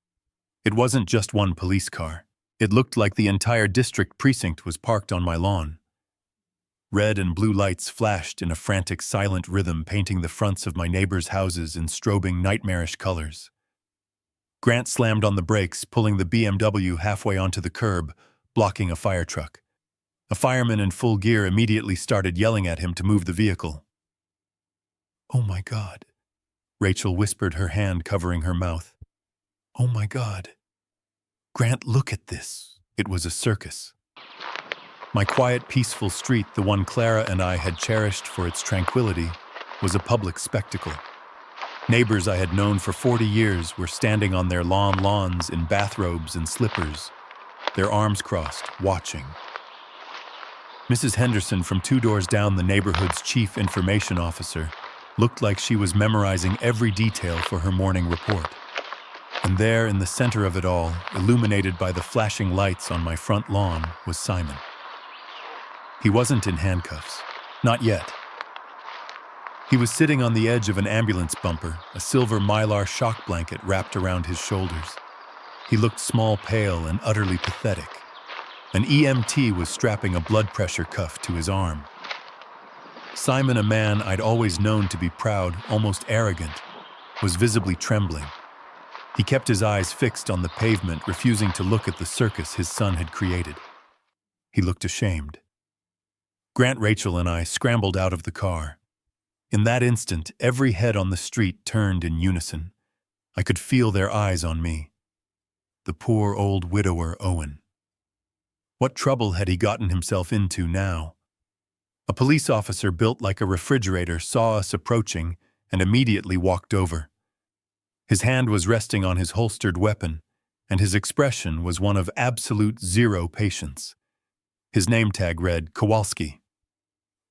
It wasn't just one police car. It looked like the entire district precinct was parked on my lawn. Red and blue lights flashed in a frantic, silent rhythm, painting the fronts of my neighbors' houses in strobing, nightmarish colors. Grant slammed on the brakes, pulling the BMW halfway onto the curb, blocking a fire truck. A fireman in full gear immediately started yelling at him to move the vehicle. Oh my God, Rachel whispered, her hand covering her mouth. Oh my God. Grant, look at this. It was a circus. My quiet, peaceful street, the one Clara and I had cherished for its tranquility, was a public spectacle. Neighbors I had known for 40 years were standing on their lawns in bathrobes and slippers, their arms crossed, watching. Mrs. Henderson, from 2 doors down, the neighborhood's chief information officer, looked like she was memorizing every detail for her morning report. And there, in the center of it all, illuminated by the flashing lights on my front lawn, was Simon. He wasn't in handcuffs. Not yet. He was sitting on the edge of an ambulance bumper, a silver mylar shock blanket wrapped around his shoulders. He looked small, pale, and utterly pathetic. An EMT was strapping a blood pressure cuff to his arm. Simon, a man I'd always known to be proud, almost arrogant, was visibly trembling. He kept his eyes fixed on the pavement, refusing to look at the circus his son had created. He looked ashamed. Grant, Rachel, and I scrambled out of the car. In that instant, every head on the street turned in unison. I could feel their eyes on me. The poor old widower, Owen. What trouble had he gotten himself into now? A police officer built like a refrigerator saw us approaching and immediately walked over. His hand was resting on his holstered weapon, and his expression was one of absolute zero patience. His name tag read, Kowalski.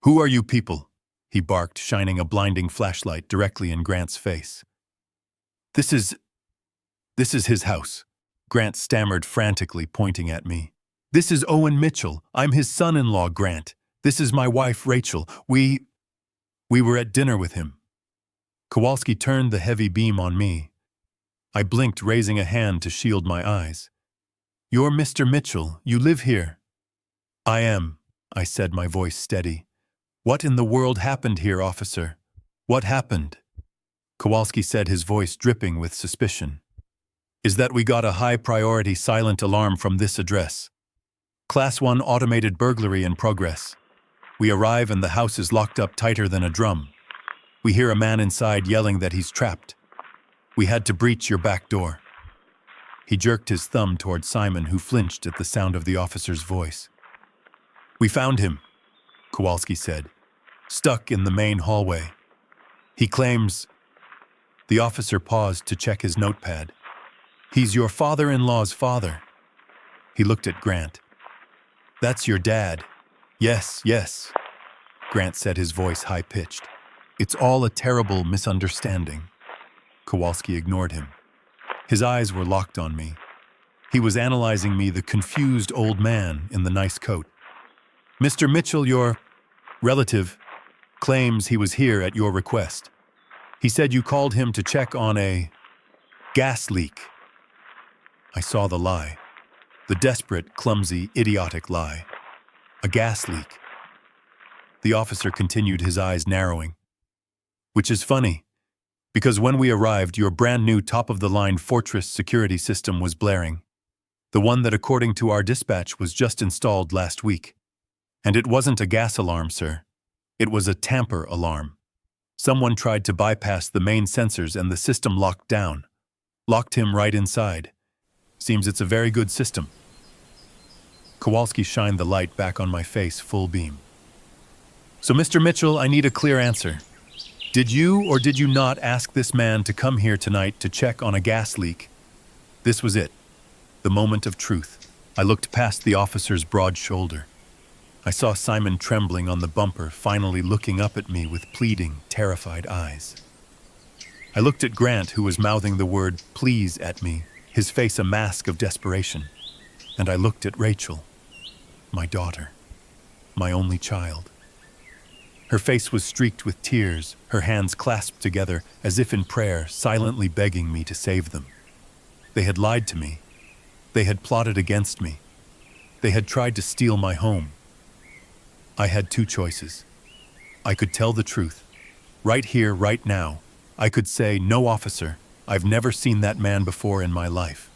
"Who are you people?" he barked, shining a blinding flashlight directly in Grant's face. This is his house," Grant stammered frantically, pointing at me. "This is Owen Mitchell. I'm his son-in-law, Grant. This is my wife, Rachel. We were at dinner with him." Kowalski turned the heavy beam on me. I blinked, raising a hand to shield my eyes. "You're Mr. Mitchell. You live here." "I am," I said, my voice steady. "What in the world happened here, officer? What happened?" Kowalski said, his voice dripping with suspicion. "Is that we got a high-priority silent alarm from this address. Class 1 automated burglary in progress. We arrive and the house is locked up tighter than a drum. We hear a man inside yelling that he's trapped. We had to breach your back door." He jerked his thumb toward Simon, who flinched at the sound of the officer's voice. "We found him," Kowalski said, "stuck in the main hallway. He claims..." The officer paused to check his notepad. "He's your father-in-law's father." He looked at Grant. "That's your dad." Yes. Grant said, his voice high-pitched. It's all a terrible misunderstanding. Kowalski ignored him. His eyes were locked on me. He was analyzing me, the confused old man in the nice coat. Mr. Mitchell, your relative, claims he was here at your request. He said you called him to check on a gas leak. I saw the lie. The desperate, clumsy, idiotic lie. A gas leak. The officer continued, his eyes narrowing. Which is funny, because when we arrived, your brand new top-of-the-line Fortress security system was blaring. The one that, according to our dispatch, was just installed last week. And it wasn't a gas alarm, sir. It was a tamper alarm. Someone tried to bypass the main sensors and the system locked down. Locked him right inside. Seems it's a very good system. Kowalski shined the light back on my face full beam. So, Mr. Mitchell, I need a clear answer. Did you or did you not ask this man to come here tonight to check on a gas leak? This was it. The moment of truth. I looked past the officer's broad shoulder. I saw Simon trembling on the bumper, finally looking up at me with pleading, terrified eyes. I looked at Grant, who was mouthing the word please at me, his face a mask of desperation. And I looked at Rachel, my daughter, my only child. Her face was streaked with tears, her hands clasped together as if in prayer, silently begging me to save them. They had lied to me. They had plotted against me. They had tried to steal my home. I had two choices. I could tell the truth. Right here, right now. I could say, no, officer, I've never seen that man before in my life.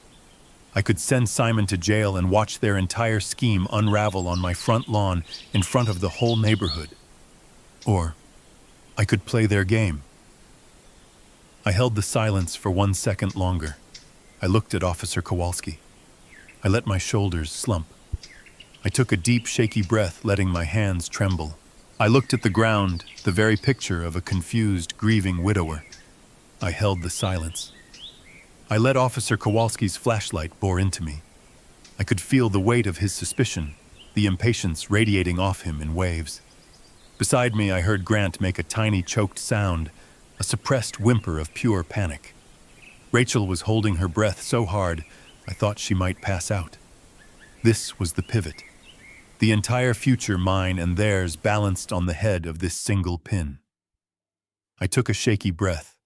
I could send Simon to jail and watch their entire scheme unravel on my front lawn in front of the whole neighborhood. Or I could play their game. I held the silence for 1 second longer. I looked at Officer Kowalski. I let my shoulders slump. I took a deep, shaky breath, letting my hands tremble. I looked at the ground, the very picture of a confused, grieving widower. I held the silence. I let Officer Kowalski's flashlight bore into me. I could feel the weight of his suspicion, the impatience radiating off him in waves. Beside me, I heard Grant make a tiny, choked sound, a suppressed whimper of pure panic. Rachel was holding her breath so hard, I thought she might pass out. This was the pivot. The entire future, mine and theirs, balanced on the head of this single pin. I took a shaky breath.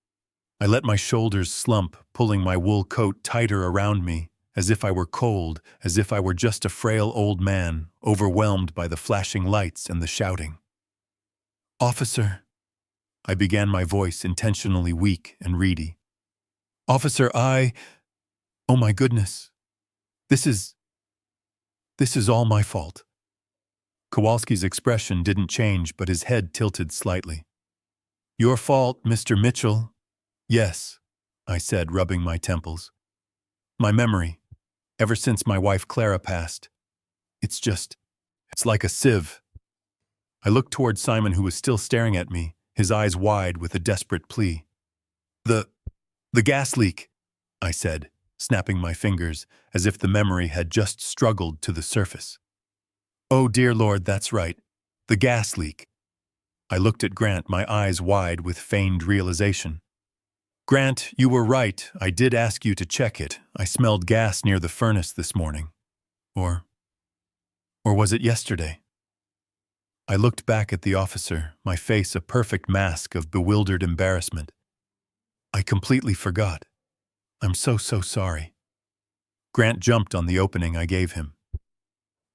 I let my shoulders slump, pulling my wool coat tighter around me, as if I were cold, as if I were just a frail old man, overwhelmed by the flashing lights and the shouting. Officer, I began, my voice intentionally weak and reedy. Officer, oh my goodness, this is all my fault. Kowalski's expression didn't change, but his head tilted slightly. Your fault, Mr. Mitchell? Yes, I said, rubbing my temples. My memory, ever since my wife Clara passed, it's like a sieve. I looked toward Simon, who was still staring at me, his eyes wide with a desperate plea. The gas leak, I said, snapping my fingers as if the memory had just struggled to the surface. Oh dear Lord, that's right, the gas leak. I looked at Grant, my eyes wide with feigned realization. Grant, you were right, I did ask you to check it. I smelled gas near the furnace this morning. Or was it yesterday? I looked back at the officer, my face a perfect mask of bewildered embarrassment. I completely forgot. I'm so sorry. Grant jumped on the opening I gave him.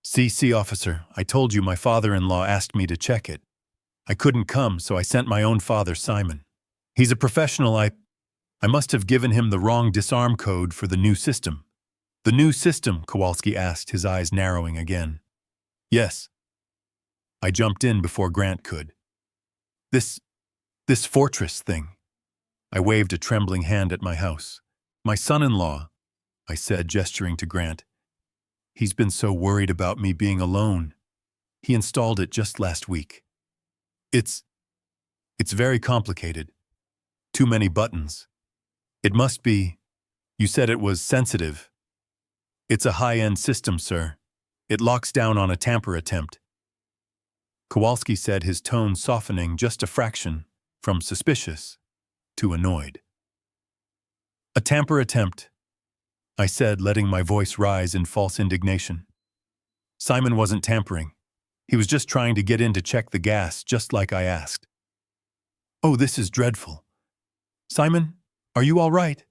See, officer, I told you my father-in-law asked me to check it. I couldn't come, so I sent my own father, Simon. He's a professional. I must have given him the wrong disarm code for the new system. The new system, Kowalski asked, his eyes narrowing again. Yes. I jumped in before Grant could. This Fortress thing. I waved a trembling hand at my house. My son-in-law, I said, gesturing to Grant. He's been so worried about me being alone. He installed it just last week. It's very complicated. Too many buttons. It must be, you said it was sensitive. It's a high-end system, sir. It locks down on a tamper attempt. Kowalski said, his tone softening just a fraction from suspicious to annoyed. A tamper attempt, I said, letting my voice rise in false indignation. Simon wasn't tampering. He was just trying to get in to check the gas, just like I asked. Oh, this is dreadful. Simon, are you all right?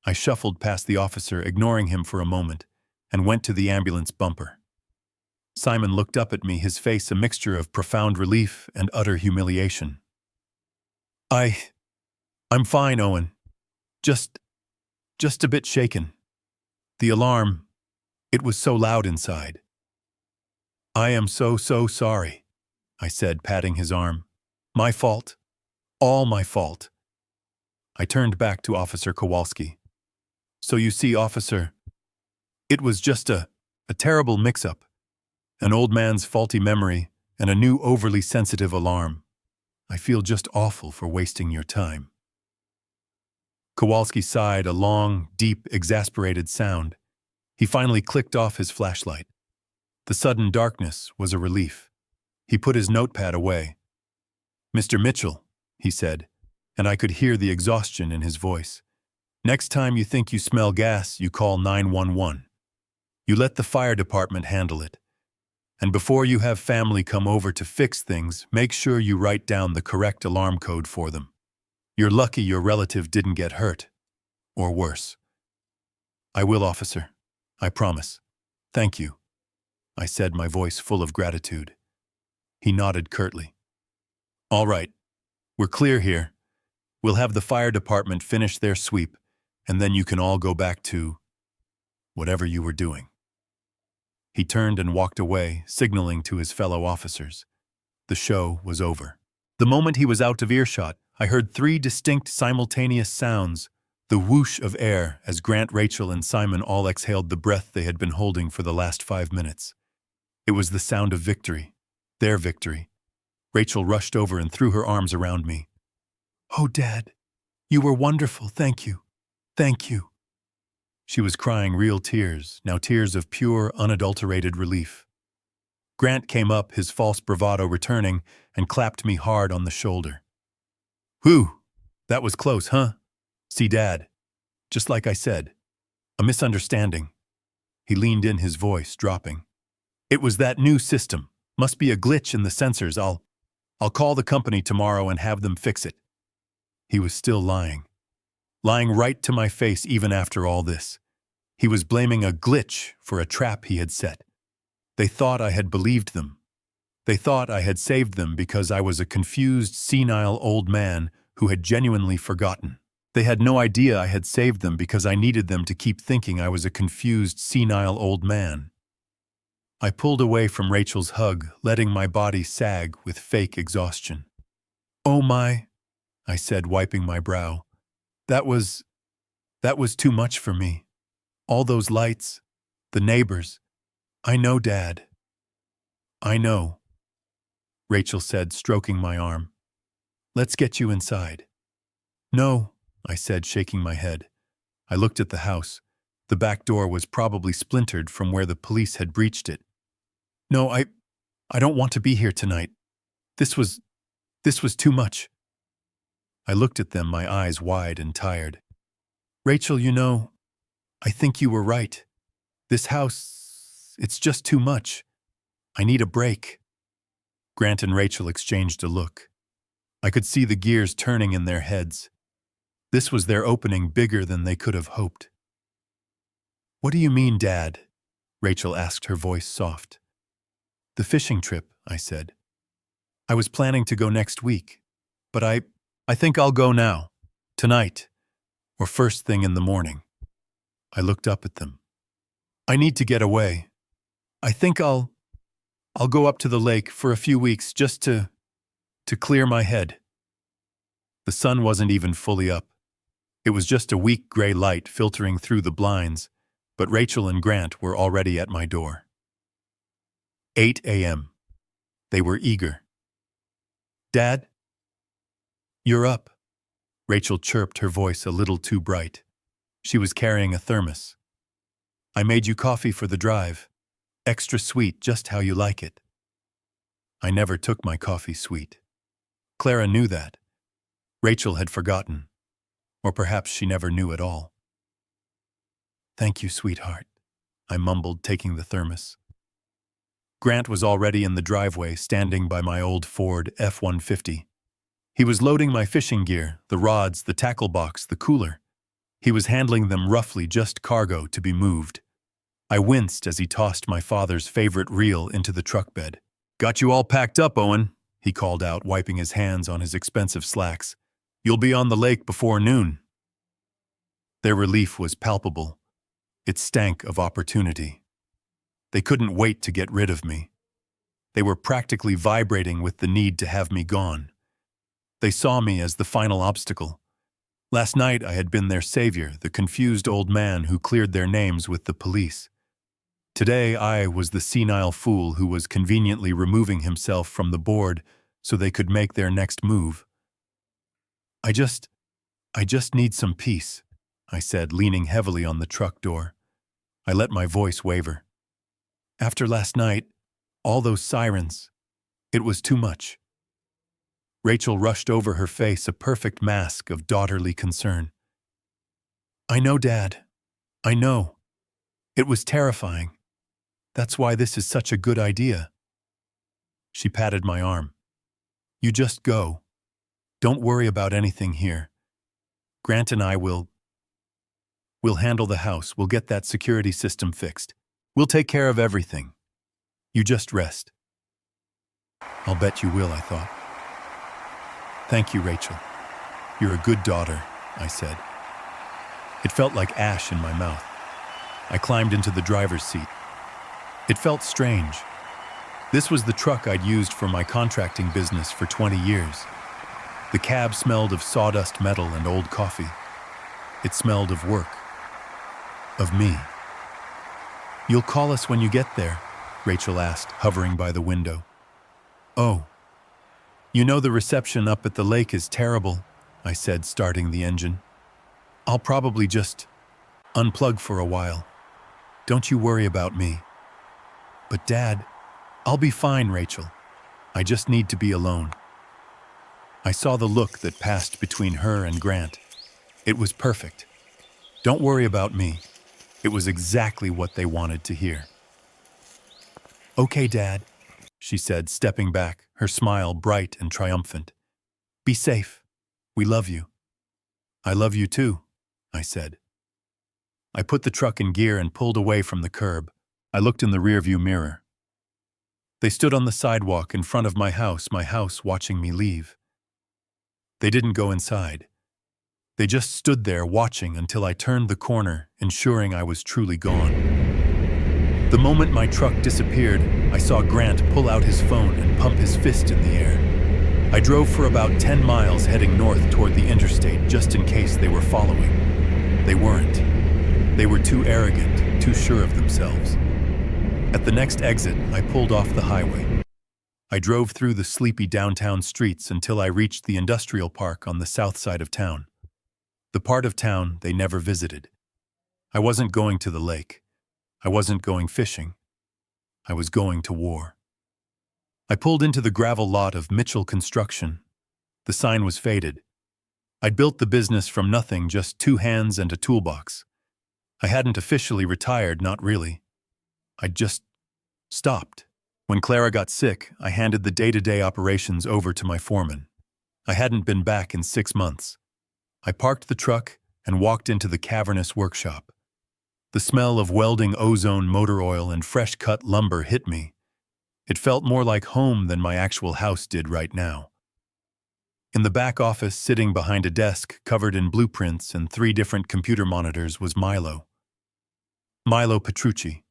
I shuffled past the officer, ignoring him for a moment, and went to the ambulance bumper. Simon looked up at me, his face a mixture of profound relief and utter humiliation. I'm fine, Owen. Just a bit shaken. The alarm, it was so loud inside. I am so sorry, I said, patting his arm. My fault. All my fault. I turned back to Officer Kowalski. So you see, officer, it was just a terrible mix-up. An old man's faulty memory and a new overly sensitive alarm. I feel just awful for wasting your time. Kowalski sighed, a long, deep, exasperated sound. He finally clicked off his flashlight. The sudden darkness was a relief. He put his notepad away. Mr. Mitchell, he said, and I could hear the exhaustion in his voice. Next time you think you smell gas, you call 911. You let the fire department handle it. And before you have family come over to fix things, make sure you write down the correct alarm code for them. You're lucky your relative didn't get hurt. Or worse. I will, officer. I promise. Thank you, I said, my voice full of gratitude. He nodded curtly. All right. We're clear here. We'll have the fire department finish their sweep, and then you can all go back to whatever you were doing. He turned and walked away, signaling to his fellow officers. The show was over. The moment he was out of earshot, I heard 3 distinct simultaneous sounds, the whoosh of air as Grant, Rachel, and Simon all exhaled the breath they had been holding for the last 5 minutes. It was the sound of victory, their victory. Rachel rushed over and threw her arms around me. Oh, Dad, you were wonderful, thank you. Thank you. She was crying real tears, now tears of pure, unadulterated relief. Grant came up, his false bravado returning, and clapped me hard on the shoulder. Whew, that was close, huh? See, Dad, just like I said, a misunderstanding. He leaned in, his voice dropping. It was that new system. Must be a glitch in the sensors. I'll call the company tomorrow and have them fix it. He was still lying right to my face even after all this. He was blaming a glitch for a trap he had set. They thought I had believed them. They thought I had saved them because I was a confused, senile old man who had genuinely forgotten. They had no idea I had saved them because I needed them to keep thinking I was a confused, senile old man. I pulled away from Rachel's hug, letting my body sag with fake exhaustion. Oh my, I said, wiping my brow. That was too much for me. All those lights, the neighbors. I know, Dad. I know, Rachel said, stroking my arm. Let's get you inside. No, I said, shaking my head. I looked at the house. The back door was probably splintered from where the police had breached it. No, I don't want to be here tonight. This was too much. I looked at them, my eyes wide and tired. Rachel, you know, I think you were right. This house, it's just too much. I need a break. Grant and Rachel exchanged a look. I could see the gears turning in their heads. This was their opening bigger than they could have hoped. What do you mean, Dad? Rachel asked, her voice soft. The fishing trip, I said. I was planning to go next week, but I think I'll go now, tonight, or first thing in the morning. I looked up at them. I need to get away. I think I'll go up to the lake for a few weeks just to clear my head. The sun wasn't even fully up. It was just a weak gray light filtering through the blinds, but Rachel and Grant were already at my door. 8 a.m. They were eager. Dad? You're up, Rachel chirped, her voice a little too bright. She was carrying a thermos. I made you coffee for the drive. Extra sweet, just how you like it. I never took my coffee sweet. Clara knew that. Rachel had forgotten. Or perhaps she never knew at all. "Thank you, sweetheart," I mumbled, taking the thermos. Grant was already in the driveway, standing by my old Ford F-150. He was loading my fishing gear, the rods, the tackle box, the cooler. He was handling them roughly, just cargo to be moved. I winced as he tossed my father's favorite reel into the truck bed. "Got you all packed up, Owen," he called out, wiping his hands on his expensive slacks. "You'll be on the lake before noon." Their relief was palpable. It stank of opportunity. They couldn't wait to get rid of me. They were practically vibrating with the need to have me gone. They saw me as the final obstacle. Last night I had been their savior, the confused old man who cleared their names with the police. Today I was the senile fool who was conveniently removing himself from the board so they could make their next move. I just need some peace," I said, leaning heavily on the truck door. I let my voice waver. "After last night, all those sirens, it was too much." Rachel rushed over her face, a perfect mask of daughterly concern. "I know, Dad. I know. It was terrifying. That's why this is such a good idea." She patted my arm. "You just go. Don't worry about anything here. Grant and I will handle the house. We'll get that security system fixed. We'll take care of everything. You just rest." "I'll bet you will," I thought. "Thank you, Rachel. You're a good daughter," I said. It felt like ash in my mouth. I climbed into the driver's seat. It felt strange. This was the truck I'd used for my contracting business for 20 years. The cab smelled of sawdust metal and old coffee. It smelled of work. Of me. "You'll call us when you get there?" Rachel asked, hovering by the window. "Oh. You know the reception up at the lake is terrible," I said, starting the engine. "I'll probably just unplug for a while. Don't you worry about me." "But Dad, I'll be fine, Rachel. I just need to be alone." I saw the look that passed between her and Grant. It was perfect. "Don't worry about me." It was exactly what they wanted to hear. "Okay, Dad," she said, stepping back, her smile bright and triumphant. "Be safe. We love you." "I love you too," I said. I put the truck in gear and pulled away from the curb. I looked in the rearview mirror. They stood on the sidewalk in front of my house watching me leave. They didn't go inside. They just stood there watching until I turned the corner, ensuring I was truly gone. The moment my truck disappeared, I saw Grant pull out his phone and pump his fist in the air. I drove for about 10 miles heading north toward the interstate just in case they were following. They weren't. They were too arrogant, too sure of themselves. At the next exit, I pulled off the highway. I drove through the sleepy downtown streets until I reached the industrial park on the south side of town. The part of town they never visited. I wasn't going to the lake. I wasn't going fishing. I was going to war. I pulled into the gravel lot of Mitchell Construction. The sign was faded. I'd built the business from nothing, just 2 hands and a toolbox. I hadn't officially retired, not really. I'd just stopped. When Clara got sick, I handed the day-to-day operations over to my foreman. I hadn't been back in 6 months. I parked the truck and walked into the cavernous workshop. The smell of welding ozone motor oil and fresh-cut lumber hit me. It felt more like home than my actual house did right now. In the back office, sitting behind a desk covered in blueprints and 3 different computer monitors, was Milo. Milo Petrucci.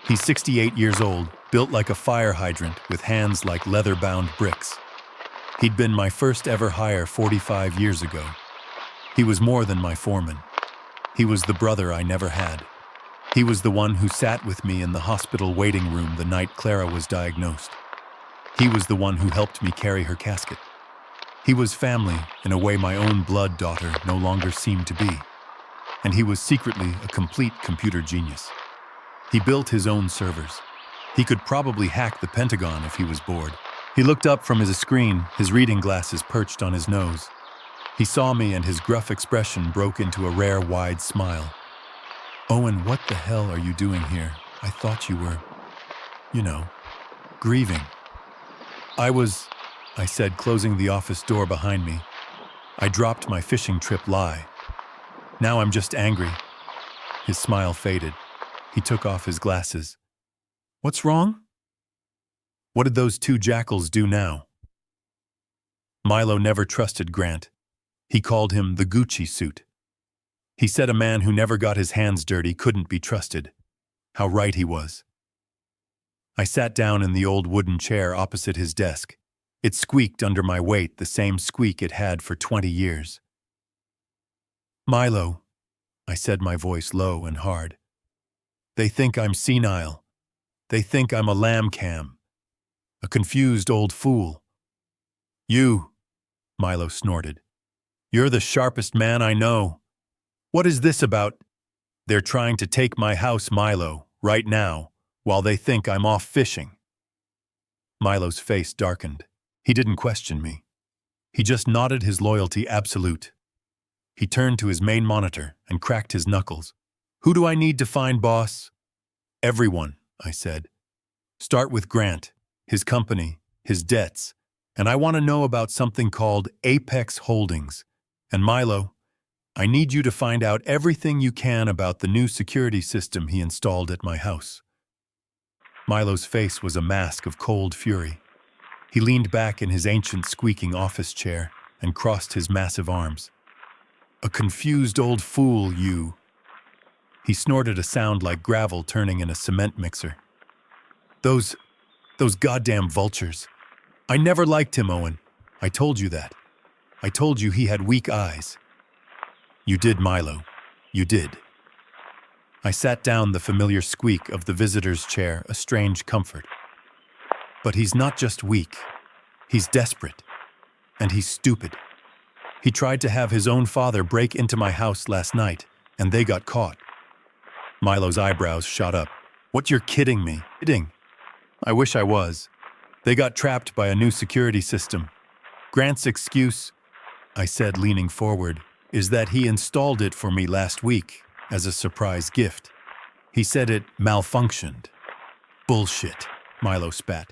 He's 68 years old, built like a fire hydrant with hands like leather-bound bricks. He'd been my first ever hire 45 years ago. He was more than my foreman. He was the brother I never had. He was the one who sat with me in the hospital waiting room the night Clara was diagnosed. He was the one who helped me carry her casket. He was family in a way my own blood daughter no longer seemed to be. And he was secretly a complete computer genius. He built his own servers. He could probably hack the Pentagon if he was bored. He looked up from his screen, his reading glasses perched on his nose. He saw me and his gruff expression broke into a rare, wide smile. "Owen, what the hell are you doing here? I thought you were, grieving." I said, closing the office door behind me. "I dropped my fishing trip lie. Now I'm just angry." His smile faded. He took off his glasses. "What's wrong?" "What did those two jackals do now?" Milo never trusted Grant. He called him the Gucci suit. He said a man who never got his hands dirty couldn't be trusted. How right he was. I sat down in the old wooden chair opposite his desk. It squeaked under my weight, the same squeak it had for 20 years. "Milo," I said, my voice low and hard. "They think I'm senile. They think I'm a lamb cam. A confused old fool." "You," Milo snorted. "You're the sharpest man I know. What is this about? They're trying to take my house, Milo, right now, while they think I'm off fishing." Milo's face darkened. He didn't question me. He just nodded his loyalty absolute. He turned to his main monitor and cracked his knuckles. "Who do I need to find, boss?" "Everyone," I said. "Start with Grant, his company, his debts, and I want to know about something called Apex Holdings. And Milo, I need you to find out everything you can about the new security system he installed at my house." Milo's face was a mask of cold fury. He leaned back in his ancient squeaking office chair and crossed his massive arms. "A confused old fool, you." He snorted a sound like gravel turning in a cement mixer. Those goddamn vultures. I never liked him, Owen. I told you that. I told you he had weak eyes." "You did, Milo. You did." I sat down, the familiar squeak of the visitor's chair, a strange comfort. "But he's not just weak. He's desperate. And he's stupid. He tried to have his own father break into my house last night, and they got caught." Milo's eyebrows shot up. "What, you're kidding me?" "Kidding. I wish I was. They got trapped by a new security system. Grant's excuse," I said, leaning forward, "is that he installed it for me last week as a surprise gift. He said it malfunctioned." "Bullshit," Milo spat.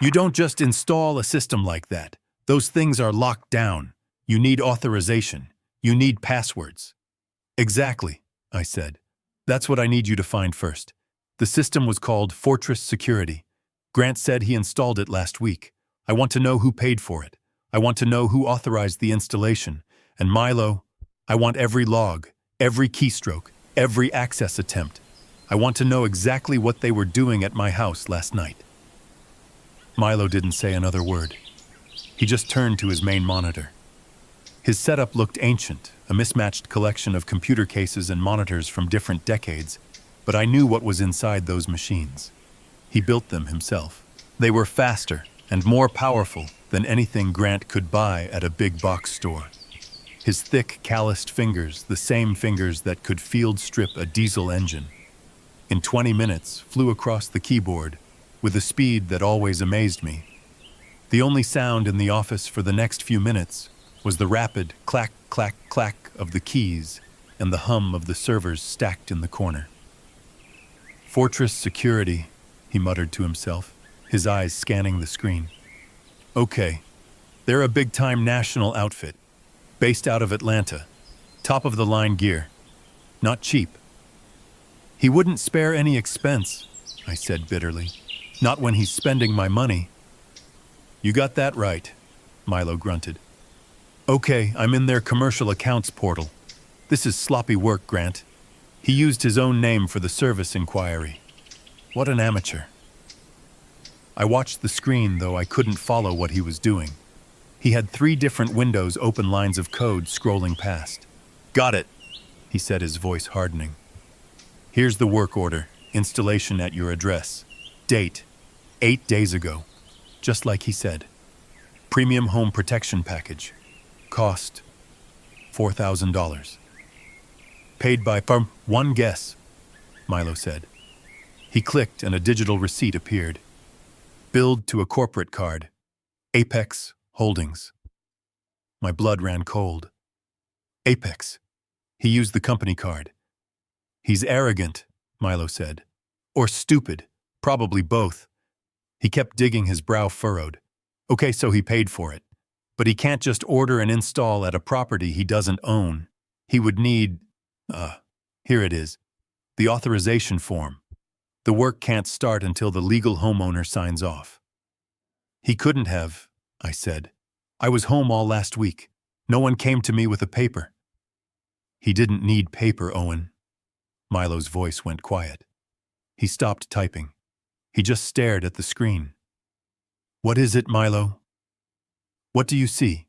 "You don't just install a system like that. Those things are locked down. You need authorization. You need passwords." "Exactly," I said. "That's what I need you to find first. The system was called Fortress Security. Grant said he installed it last week. I want to know who paid for it. I want to know who authorized the installation. And Milo, I want every log, every keystroke, every access attempt. I want to know exactly what they were doing at my house last night." Milo didn't say another word. He just turned to his main monitor. His setup looked ancient, a mismatched collection of computer cases and monitors from different decades, but I knew what was inside those machines. He built them himself. They were faster and more powerful than anything Grant could buy at a big box store. His thick, calloused fingers, the same fingers that could field strip a diesel engine, in 20 minutes flew across the keyboard with a speed that always amazed me. The only sound in the office for the next few minutes was the rapid clack, clack, clack of the keys and the hum of the servers stacked in the corner. "Fortress Security," he muttered to himself, his eyes scanning the screen. "Okay, they're a big-time national outfit, based out of Atlanta, top-of-the-line gear, not cheap." "He wouldn't spare any expense," I said bitterly. "Not when he's spending my money." "You got that right," Milo grunted. "Okay, I'm in their commercial accounts portal. This is sloppy work, Grant. He used his own name for the service inquiry. What an amateur." I watched the screen, though I couldn't follow what he was doing. He had 3 different windows, open lines of code scrolling past. "Got it," he said, his voice hardening. "Here's the work order. Installation at your address. Date, 8 days ago. Just like he said. Premium home protection package. Cost, $4,000. Paid by one guess," Milo said. He clicked and a digital receipt appeared. Billed to a corporate card. Apex Holdings. My blood ran cold. Apex. He used the company card. He's arrogant, Milo said. Or stupid. Probably both. He kept digging, his brow furrowed. Okay, so he paid for it. But he can't just order and install at a property he doesn't own. He would need… here it is. The authorization form. The work can't start until the legal homeowner signs off. He couldn't have, I said. I was home all last week. No one came to me with a paper. He didn't need paper, Owen. Milo's voice went quiet. He stopped typing. He just stared at the screen. What is it, Milo? What do you see?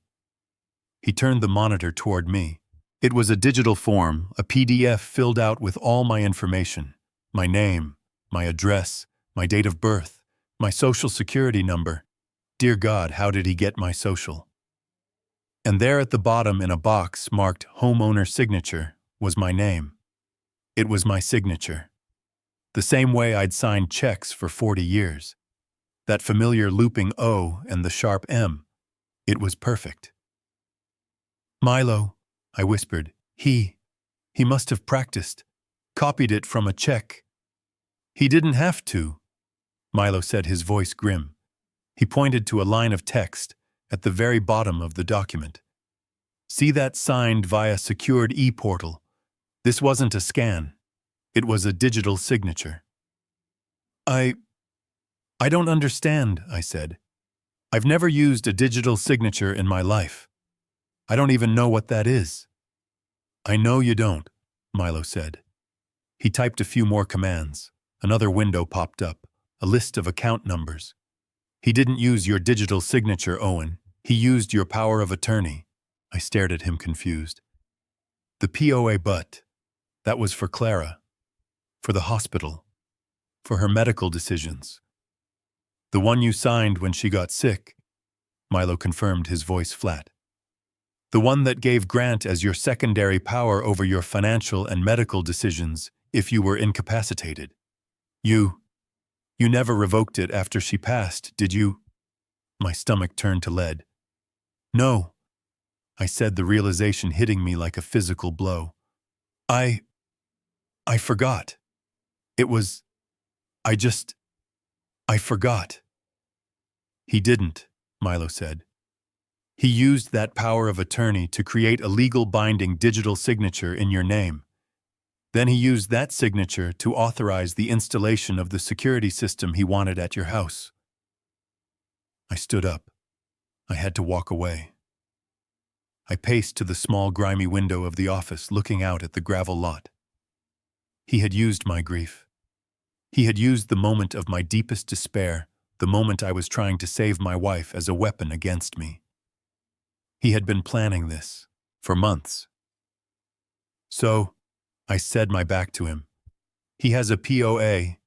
He turned the monitor toward me. It was a digital form, a PDF filled out with all my information. My name, my address, my date of birth, my social security number. Dear God, how did he get my social? And there at the bottom in a box marked homeowner signature was my name. It was my signature. The same way I'd signed checks for 40 years. That familiar looping O and the sharp M. It was perfect. Milo, I whispered. He must have practiced. Copied it from a check. He didn't have to, Milo said, his voice grim. He pointed to a line of text at the very bottom of the document. See that signed via secured e-portal? This wasn't a scan. It was a digital signature. I don't understand, I said. I've never used a digital signature in my life. I don't even know what that is. I know you don't, Milo said. He typed a few more commands. Another window popped up, a list of account numbers. He didn't use your digital signature, Owen. He used your power of attorney. I stared at him confused. The POA, but that was for Clara, for the hospital, for her medical decisions. The one you signed when she got sick, Milo confirmed, his voice flat. The one that gave Grant as your secondary power over your financial and medical decisions if you were incapacitated. You never revoked it after she passed, did you? My stomach turned to lead. No, I said, the realization hitting me like a physical blow. I forgot. I forgot. He didn't, Milo said. He used that power of attorney to create a legal binding digital signature in your name. Then he used that signature to authorize the installation of the security system he wanted at your house. I stood up. I had to walk away. I paced to the small, grimy window of the office, looking out at the gravel lot. He had used my grief. He had used the moment of my deepest despair, the moment I was trying to save my wife, as a weapon against me. He had been planning this for months. So, I said, my back to him. He has a POA.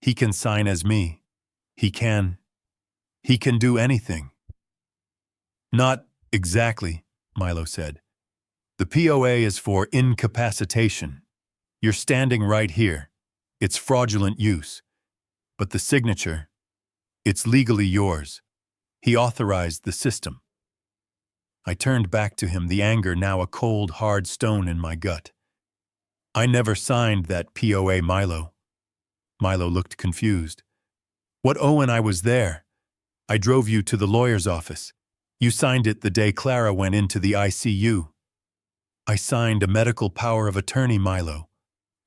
He can sign as me. He can do anything. Not exactly, Milo said. The POA is for incapacitation. You're standing right here. It's fraudulent use. But the signature, it's legally yours. He authorized the system. I turned back to him, the anger now a cold, hard stone in my gut. I never signed that POA, Milo. Milo looked confused. What, Owen? I was there. I drove you to the lawyer's office. You signed it the day Clara went into the ICU. I signed a medical power of attorney, Milo,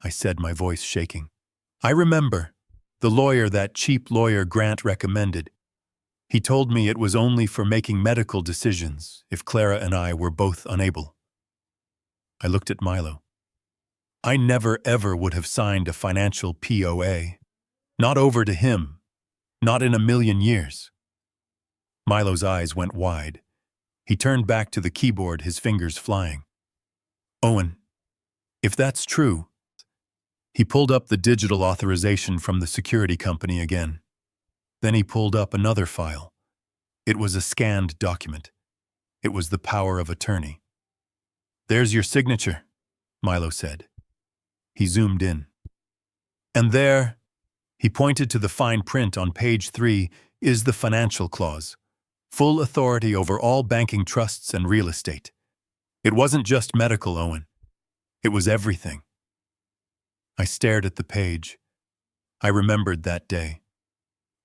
I said, my voice shaking. I remember. The lawyer, that cheap lawyer Grant recommended. He told me it was only for making medical decisions if Clara and I were both unable. I looked at Milo. I never ever would have signed a financial POA. Not over to him. Not in a million years. Milo's eyes went wide. He turned back to the keyboard, his fingers flying. Owen, if that's true… He pulled up the digital authorization from the security company again. Then he pulled up another file. It was a scanned document. It was the power of attorney. There's your signature, Milo said. He zoomed in. And there, he pointed to the fine print on page 3, is the financial clause. Full authority over all banking trusts and real estate. It wasn't just medical, Owen. It was everything. I stared at the page. I remembered that day.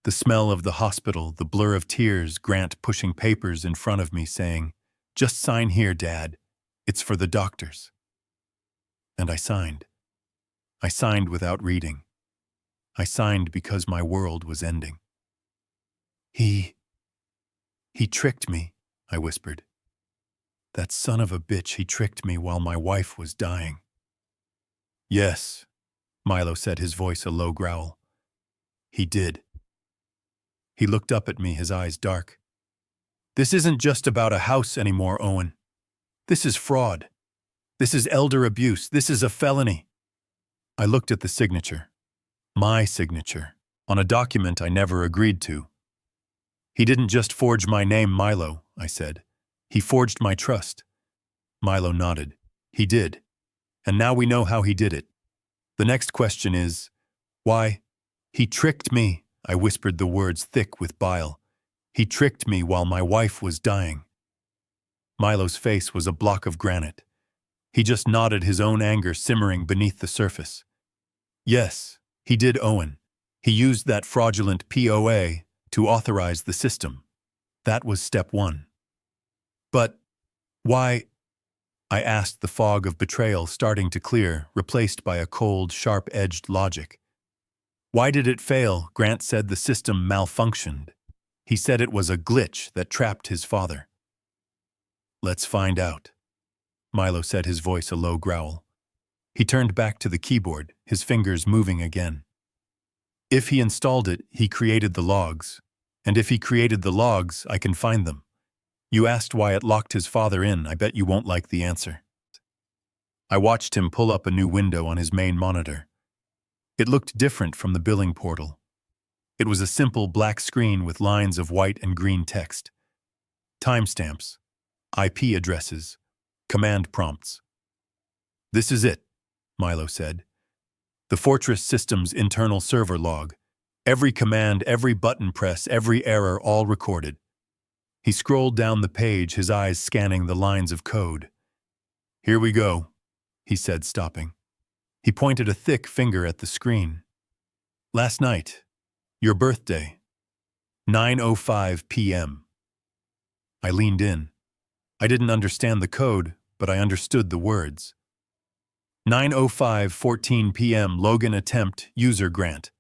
The smell of the hospital, the blur of tears, Grant pushing papers in front of me saying, "Just sign here, Dad. It's for the doctors." And I signed. I signed without reading. I signed because my world was ending. He tricked me, I whispered. That son of a bitch, he tricked me while my wife was dying. Yes, Milo said, his voice a low growl. He did. He looked up at me, his eyes dark. This isn't just about a house anymore, Owen. This is fraud. This is elder abuse. This is a felony. I looked at the signature. My signature. On a document I never agreed to. He didn't just forge my name, Milo, I said. He forged my trust. Milo nodded. He did. And now we know how he did it. The next question is, why? He tricked me, I whispered the words thick with bile. He tricked me while my wife was dying. Milo's face was a block of granite. He just nodded, his own anger simmering beneath the surface. Yes, he did, Owen. He used that fraudulent POA to authorize the system. That was step one. But why? I asked, the fog of betrayal starting to clear, replaced by a cold, sharp-edged logic. Why did it fail? Grant said the system malfunctioned. He said it was a glitch that trapped his father. Let's find out, Milo said, his voice a low growl. He turned back to the keyboard, his fingers moving again. If he installed it, he created the logs. And if he created the logs, I can find them. You asked why it locked his father in. I bet you won't like the answer. I watched him pull up a new window on his main monitor. It looked different from the billing portal. It was a simple black screen with lines of white and green text. Timestamps, IP addresses, command prompts. This is it, Milo said. The Fortress system's internal server log. Every command, every button press, every error, all recorded. He scrolled down the page, his eyes scanning the lines of code. Here we go, he said, stopping. He pointed a thick finger at the screen. Last night, your birthday, 9:05 p.m. I leaned in. I didn't understand the code, but I understood the words. 9:05:14 p.m. Login attempt, user Grant.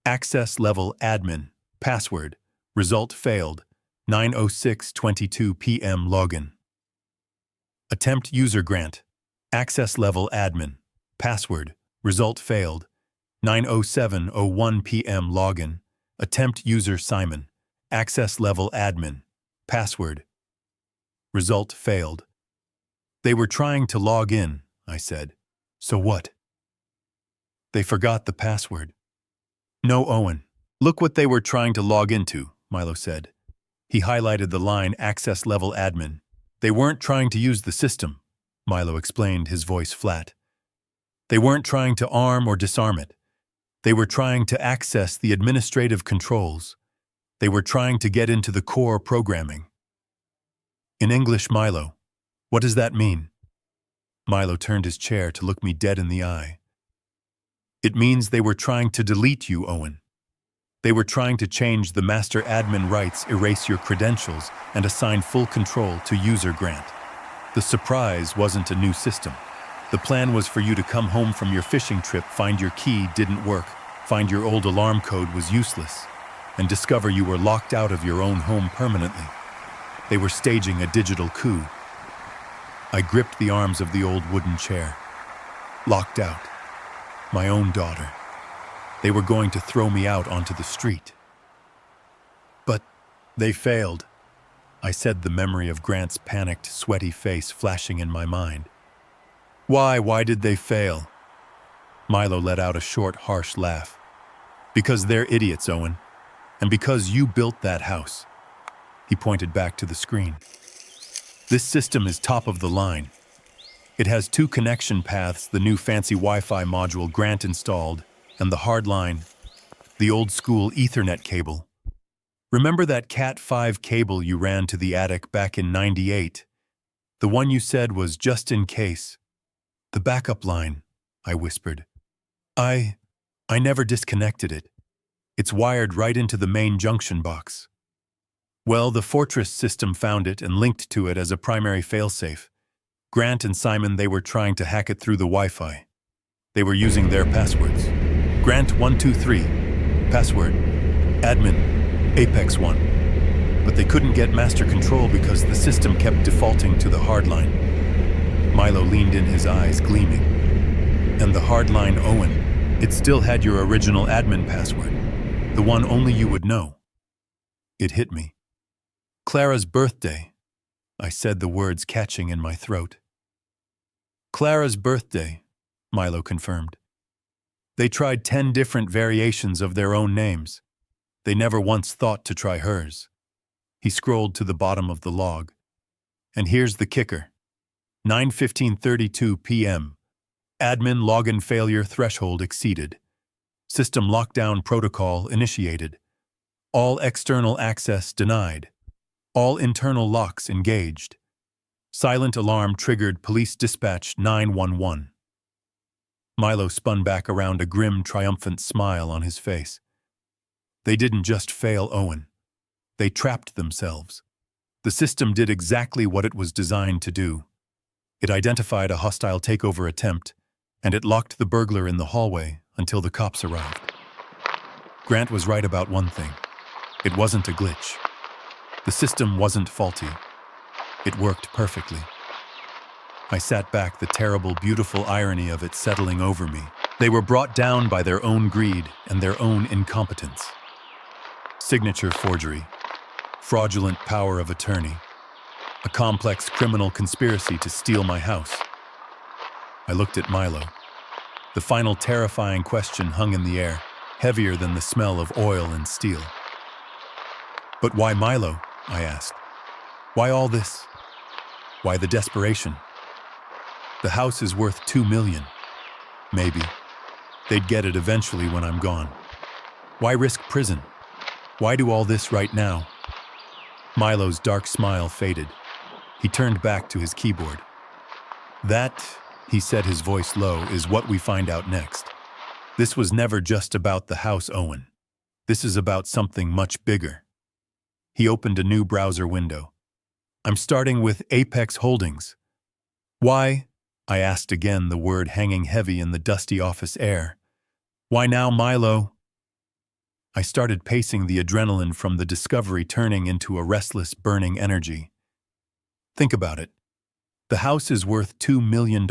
Access level admin. Password. Result failed. 9:06:22 p.m. login. Attempt user Grant. Access level admin. Password. Result failed. 9:07:01 p.m. login. Attempt user Simon. Access level admin. Password. Result failed. They were trying to log in, I said. So what? They forgot the password. No, Owen. Look what they were trying to log into, Milo said. He highlighted the line access level admin. They weren't trying to use the system, Milo explained, his voice flat. They weren't trying to arm or disarm it. They were trying to access the administrative controls. They were trying to get into the core programming. In English, Milo, what does that mean? Milo turned his chair to look me dead in the eye. It means they were trying to delete you, Owen. They were trying to change the master admin rights, erase your credentials, and assign full control to user Grant. The surprise wasn't a new system. The plan was for you to come home from your fishing trip, find your key didn't work, find your old alarm code was useless, and discover you were locked out of your own home permanently. They were staging a digital coup. I gripped the arms of the old wooden chair. Locked out. My own daughter. They were going to throw me out onto the street. But they failed, I said, the memory of Grant's panicked, sweaty face flashing in my mind. Why did they fail? Milo let out a short, harsh laugh. Because they're idiots, Owen. And because you built that house. He pointed back to the screen. This system is top of the line. It has 2 connection paths, the new fancy Wi-Fi module Grant installed, and the hard line, the old school Ethernet cable. Remember that Cat 5 cable you ran to the attic back in '98? The one you said was just in case. The backup line, I whispered. I never disconnected it. It's wired right into the main junction box. Well, the Fortress system found it and linked to it as a primary failsafe. Grant and Simon, they were trying to hack it through the Wi-Fi. They were using their passwords. Grant123, password, admin, Apex 1. But they couldn't get master control because the system kept defaulting to the hardline. Milo leaned in, his eyes gleaming. And the hardline, Owen, it still had your original admin password, the one only you would know. It hit me. Clara's birthday, I said, the words catching in my throat. Clara's birthday, Milo confirmed. They tried 10 different variations of their own names. They never once thought to try hers. He scrolled to the bottom of the log. And here's the kicker. 9:15:32 p.m. Admin login failure threshold exceeded. System lockdown protocol initiated. All external access denied. All internal locks engaged. Silent alarm triggered, police dispatch 911. Milo spun back around, a grim, triumphant smile on his face. They didn't just fail Owen. They trapped themselves. The system did exactly what it was designed to do. It identified a hostile takeover attempt, and it locked the burglar in the hallway until the cops arrived. Grant was right about one thing. It wasn't a glitch. The system wasn't faulty. It worked perfectly. I sat back, the terrible, beautiful irony of it settling over me. They were brought down by their own greed and their own incompetence. Signature forgery, fraudulent power of attorney, a complex criminal conspiracy to steal my house. I looked at Milo. The final terrifying question hung in the air, heavier than the smell of oil and steel. But why Milo? I asked. Why all this? Why the desperation? The house is worth $2 million. Maybe. They'd get it eventually when I'm gone. Why risk prison? Why do all this right now? Milo's dark smile faded. He turned back to his keyboard. That, he said, his voice low, is what we find out next. This was never just about the house, Owen. This is about something much bigger. He opened a new browser window. I'm starting with Apex Holdings. Why? I asked again, the word hanging heavy in the dusty office air. Why now, Milo? I started pacing, the adrenaline from the discovery turning into a restless, burning energy. Think about it. The house is worth $2 million,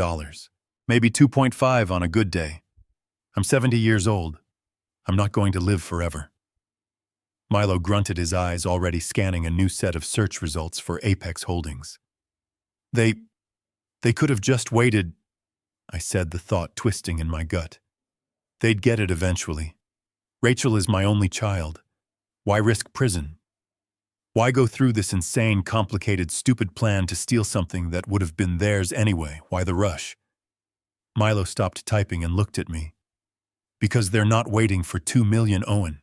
maybe 2.5 on a good day. I'm 70 years old. I'm not going to live forever. Milo grunted, his eyes already scanning a new set of search results for Apex Holdings. They could have just waited, I said, the thought twisting in my gut. They'd get it eventually. Rachel is my only child. Why risk prison? Why go through this insane, complicated, stupid plan to steal something that would have been theirs anyway? Why the rush? Milo stopped typing and looked at me. Because they're not waiting for $2 million, Owen.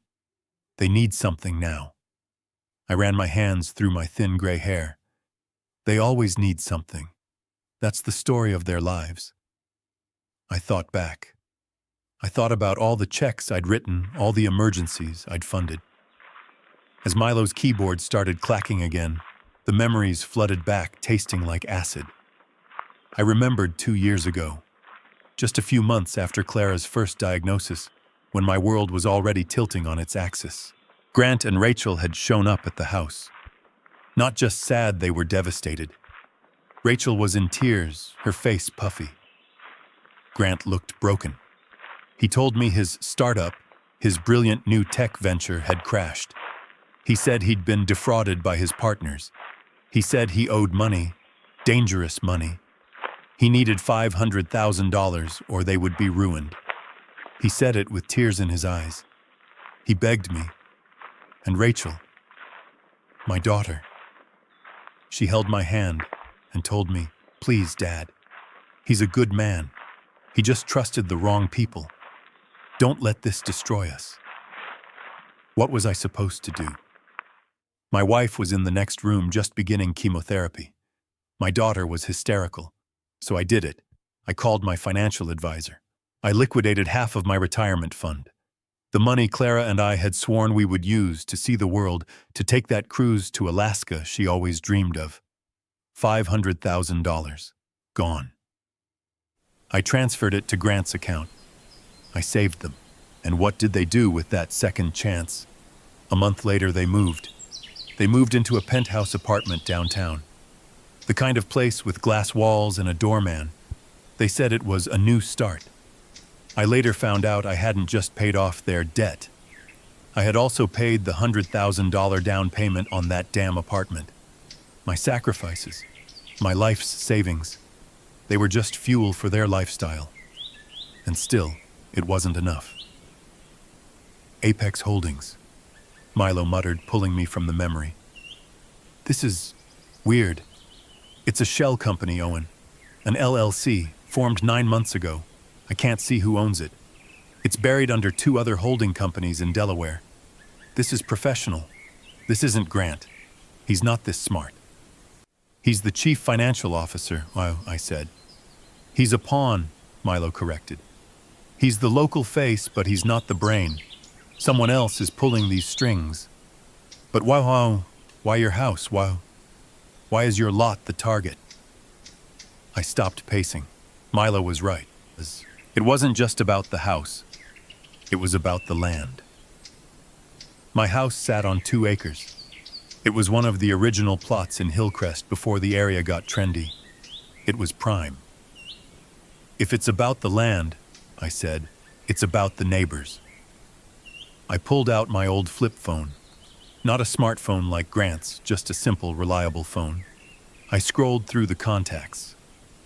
They need something now. I ran my hands through my thin gray hair. They always need something. That's the story of their lives. I thought back. I thought about all the checks I'd written, all the emergencies I'd funded. As Milo's keyboard started clacking again, the memories flooded back, tasting like acid. I remembered 2 years ago, just a few months after Clara's first diagnosis, when my world was already tilting on its axis. Grant and Rachel had shown up at the house. Not just sad, they were devastated. Rachel was in tears, her face puffy. Grant looked broken. He told me his startup, his brilliant new tech venture, had crashed. He said he'd been defrauded by his partners. He said he owed money, dangerous money. He needed $500,000 or they would be ruined. He said it with tears in his eyes. He begged me. And Rachel, my daughter, she held my hand and told me, "Please, Dad. He's a good man. He just trusted the wrong people. Don't let this destroy us." What was I supposed to do? My wife was in the next room just beginning chemotherapy. My daughter was hysterical. So I did it. I called my financial advisor. I liquidated half of my retirement fund. The money Clara and I had sworn we would use to see the world, to take that cruise to Alaska she always dreamed of. $500,000. Gone. I transferred it to Grant's account. I saved them. And what did they do with that second chance? A month later, they moved. They moved into a penthouse apartment downtown. The kind of place with glass walls and a doorman. They said it was a new start. I later found out I hadn't just paid off their debt. I had also paid the $100,000 down payment on that damn apartment. My sacrifices, my life's savings, they were just fuel for their lifestyle. And still, it wasn't enough. Apex Holdings, Milo muttered, pulling me from the memory. This is weird. It's a shell company, Owen. An LLC, formed 9 months ago. I can't see who owns it. It's buried under 2 other holding companies in Delaware. This is professional. This isn't Grant. He's not this smart. He's the chief financial officer, I said. He's a pawn, Milo corrected. He's the local face, but he's not the brain. Someone else is pulling these strings. But why your house? Why is your lot the target? I stopped pacing. Milo was right. It wasn't just about the house. It was about the land. My house sat on 2 acres. It was one of the original plots in Hillcrest before the area got trendy. It was prime. If it's about the land, I said, it's about the neighbors. I pulled out my old flip phone. Not a smartphone like Grant's, just a simple, reliable phone. I scrolled through the contacts.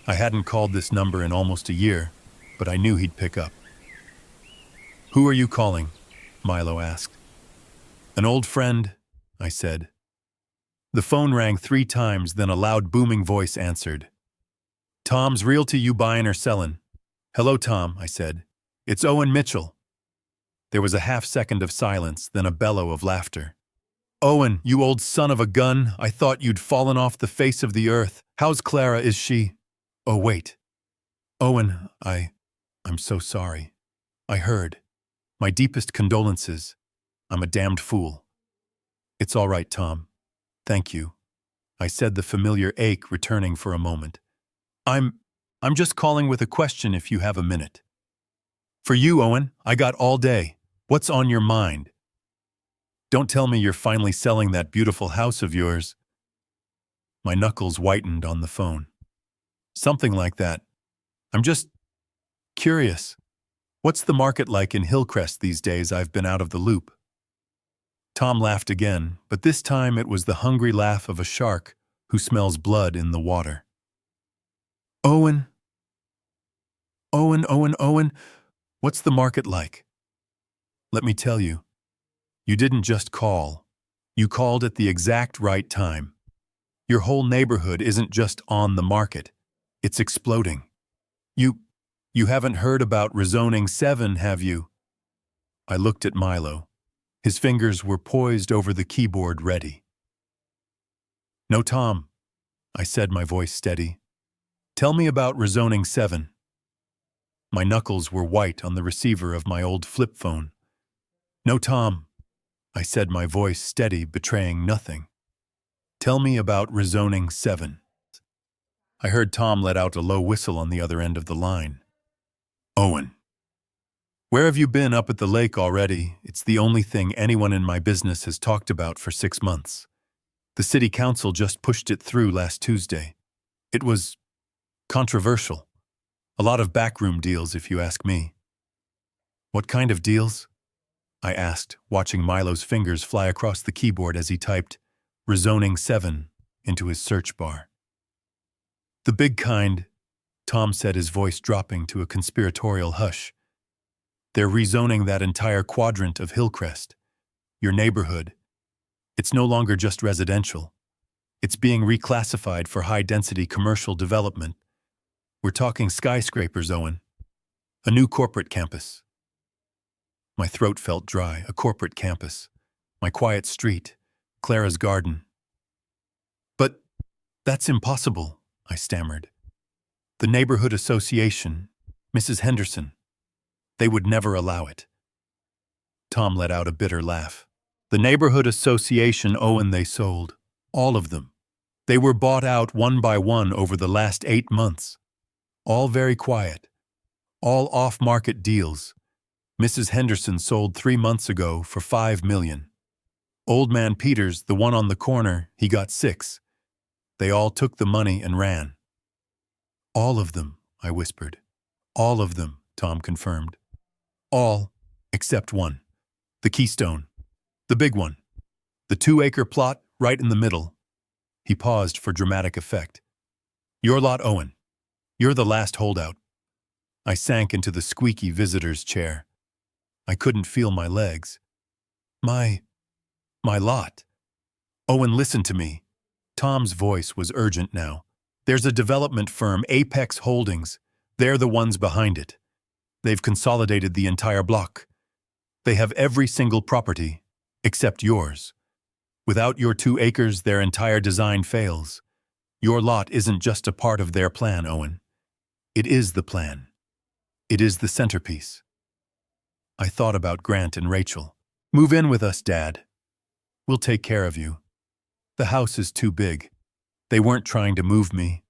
I hadn't called this number in almost a year, but I knew he'd pick up. Who are you calling? Milo asked. An old friend, I said. The phone rang 3 times, then a loud booming voice answered. Tom's Realty, you buying or selling? Hello, Tom, I said. It's Owen Mitchell. There was a half-second of silence, then a bellow of laughter. Owen, you old son of a gun, I thought you'd fallen off the face of the earth. How's Clara, is she? Oh, wait. Owen, I'm so sorry. I heard. My deepest condolences. I'm a damned fool. It's all right, Tom. Thank you. I said, the familiar ache returning for a moment. I'm just calling with a question if you have a minute. For you, Owen, I got all day. What's on your mind? Don't tell me you're finally selling that beautiful house of yours. My knuckles whitened on the phone. Something like that. I'm just curious. What's the market like in Hillcrest these days? I've been out of the loop. Tom laughed again, but this time it was the hungry laugh of a shark who smells blood in the water. Owen, what's the market like? Let me tell you, you didn't just call. You called at the exact right time. Your whole neighborhood isn't just on the market. It's exploding. You haven't heard about rezoning 7, have you? I looked at Milo. His fingers were poised over the keyboard, ready. No, Tom, I said, my voice steady. Tell me about rezoning 7. My knuckles were white on the receiver of my old flip phone. No, Tom, I said, my voice steady, betraying nothing. Tell me about rezoning 7. I heard Tom let out a low whistle on the other end of the line. Owen. Where have you been? Up at the lake already? It's the only thing anyone in my business has talked about for 6 months. The city council just pushed it through last Tuesday. It was controversial. A lot of backroom deals, if you ask me. What kind of deals? I asked, watching Milo's fingers fly across the keyboard as he typed rezoning 7 into his search bar. The big kind, Tom said, his voice dropping to a conspiratorial hush. They're rezoning that entire quadrant of Hillcrest, your neighborhood. It's no longer just residential. It's being reclassified for high-density commercial development. We're talking skyscrapers, Owen. A new corporate campus. My throat felt dry. A corporate campus. My quiet street. Clara's garden. But that's impossible, I stammered. The neighborhood association, Mrs. Henderson, they would never allow it. Tom let out a bitter laugh. The neighborhood association, Owen, they sold. All of them. They were bought out one by one over the last 8 months. All very quiet. All off-market deals. Mrs. Henderson sold 3 months ago for $5 million. Old man Peters, the one on the corner, he got 6. They all took the money and ran. All of them, I whispered. All of them, Tom confirmed. All, except one. The Keystone. The big one. The 2-acre plot right in the middle. He paused for dramatic effect. Your lot, Owen. You're the last holdout. I sank into the squeaky visitor's chair. I couldn't feel my legs. My lot. Owen, listen to me. Tom's voice was urgent now. There's a development firm, Apex Holdings. They're the ones behind it. They've consolidated the entire block. They have every single property, except yours. Without your 2 acres, their entire design fails. Your lot isn't just a part of their plan, Owen. It is the plan. It is the centerpiece. I thought about Grant and Rachel. Move in with us, Dad. We'll take care of you. The house is too big. They weren't trying to move me.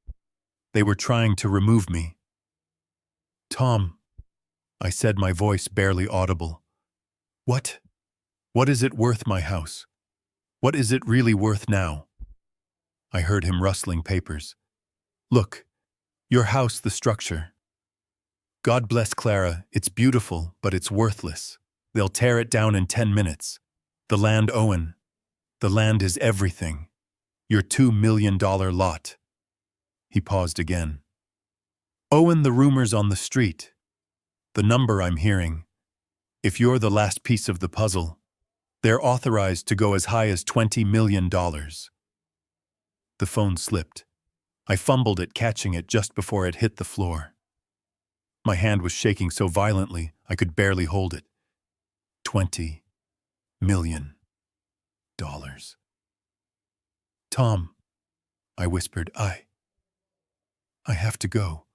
They were trying to remove me. Tom, I said, my voice barely audible. What is it worth, my house? What is it really worth now? I heard him rustling papers. Look, your house, the structure. God bless Clara, it's beautiful, but it's worthless. They'll tear it down in 10 minutes. The land, Owen. The land is everything. Your $2 million lot. He paused again. Owen, the rumors on the street. The number I'm hearing. If you're the last piece of the puzzle, they're authorized to go as high as $20 million. The phone slipped. I fumbled at catching it just before it hit the floor. My hand was shaking so violently I could barely hold it. $20 million. Tom, I whispered, I have to go.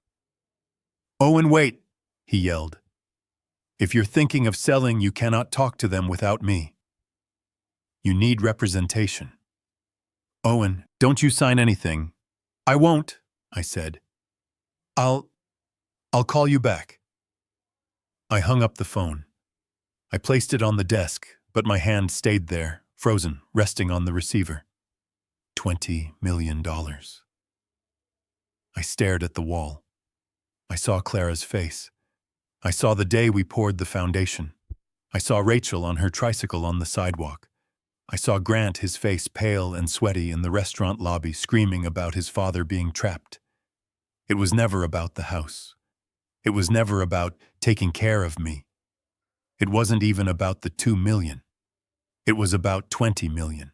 Owen, wait, he yelled. If you're thinking of selling, you cannot talk to them without me. You need representation. Owen, don't you sign anything. I won't, I said. I'll call you back. I hung up the phone. I placed it on the desk, but my hand stayed there, frozen, resting on the receiver. $20 million. I stared at the wall. I saw Clara's face. I saw the day we poured the foundation. I saw Rachel on her tricycle on the sidewalk. I saw Grant, his face pale and sweaty, in the restaurant lobby, screaming about his father being trapped. It was never about the house. It was never about taking care of me. It wasn't even about the $2 million. It was about $20 million.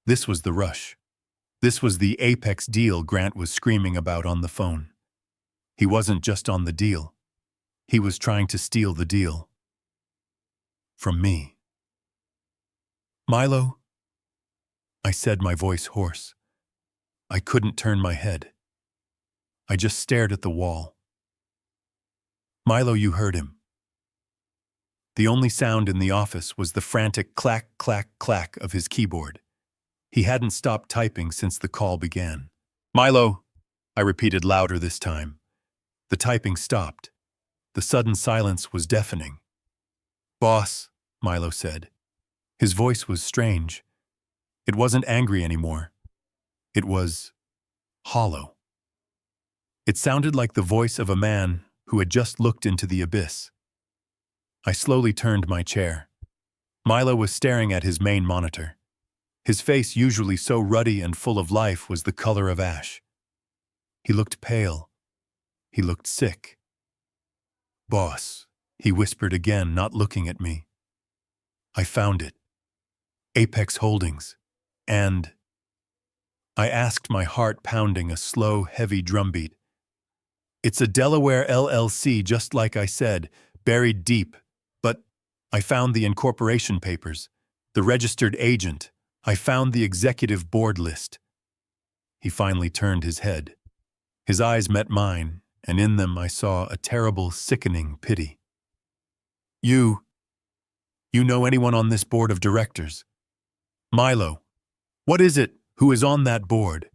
This was the rush. This was the apex deal Grant was screaming about on the phone. He wasn't just on the deal. He was trying to steal the deal. From me. Milo? I said, my voice hoarse. I couldn't turn my head. I just stared at the wall. Milo, you heard him. The only sound in the office was the frantic clack, clack, clack of his keyboard. He hadn't stopped typing since the call began. Milo, I repeated louder this time. The typing stopped. The sudden silence was deafening. Boss, Milo said. His voice was strange. It wasn't angry anymore. It was hollow. It sounded like the voice of a man who had just looked into the abyss. I slowly turned my chair. Milo was staring at his main monitor. His face, usually so ruddy and full of life, was the color of ash. He looked pale. He looked sick. Boss, he whispered again, not looking at me. I found it. Apex Holdings. And I asked, my heart pounding a slow, heavy drumbeat. It's a Delaware LLC, just like I said, buried deep. But I found the incorporation papers, the registered agent, I found the executive board list. He finally turned his head. His eyes met mine, and in them I saw a terrible, sickening pity. You know anyone on this board of directors? Milo, what is it? Who is on that board?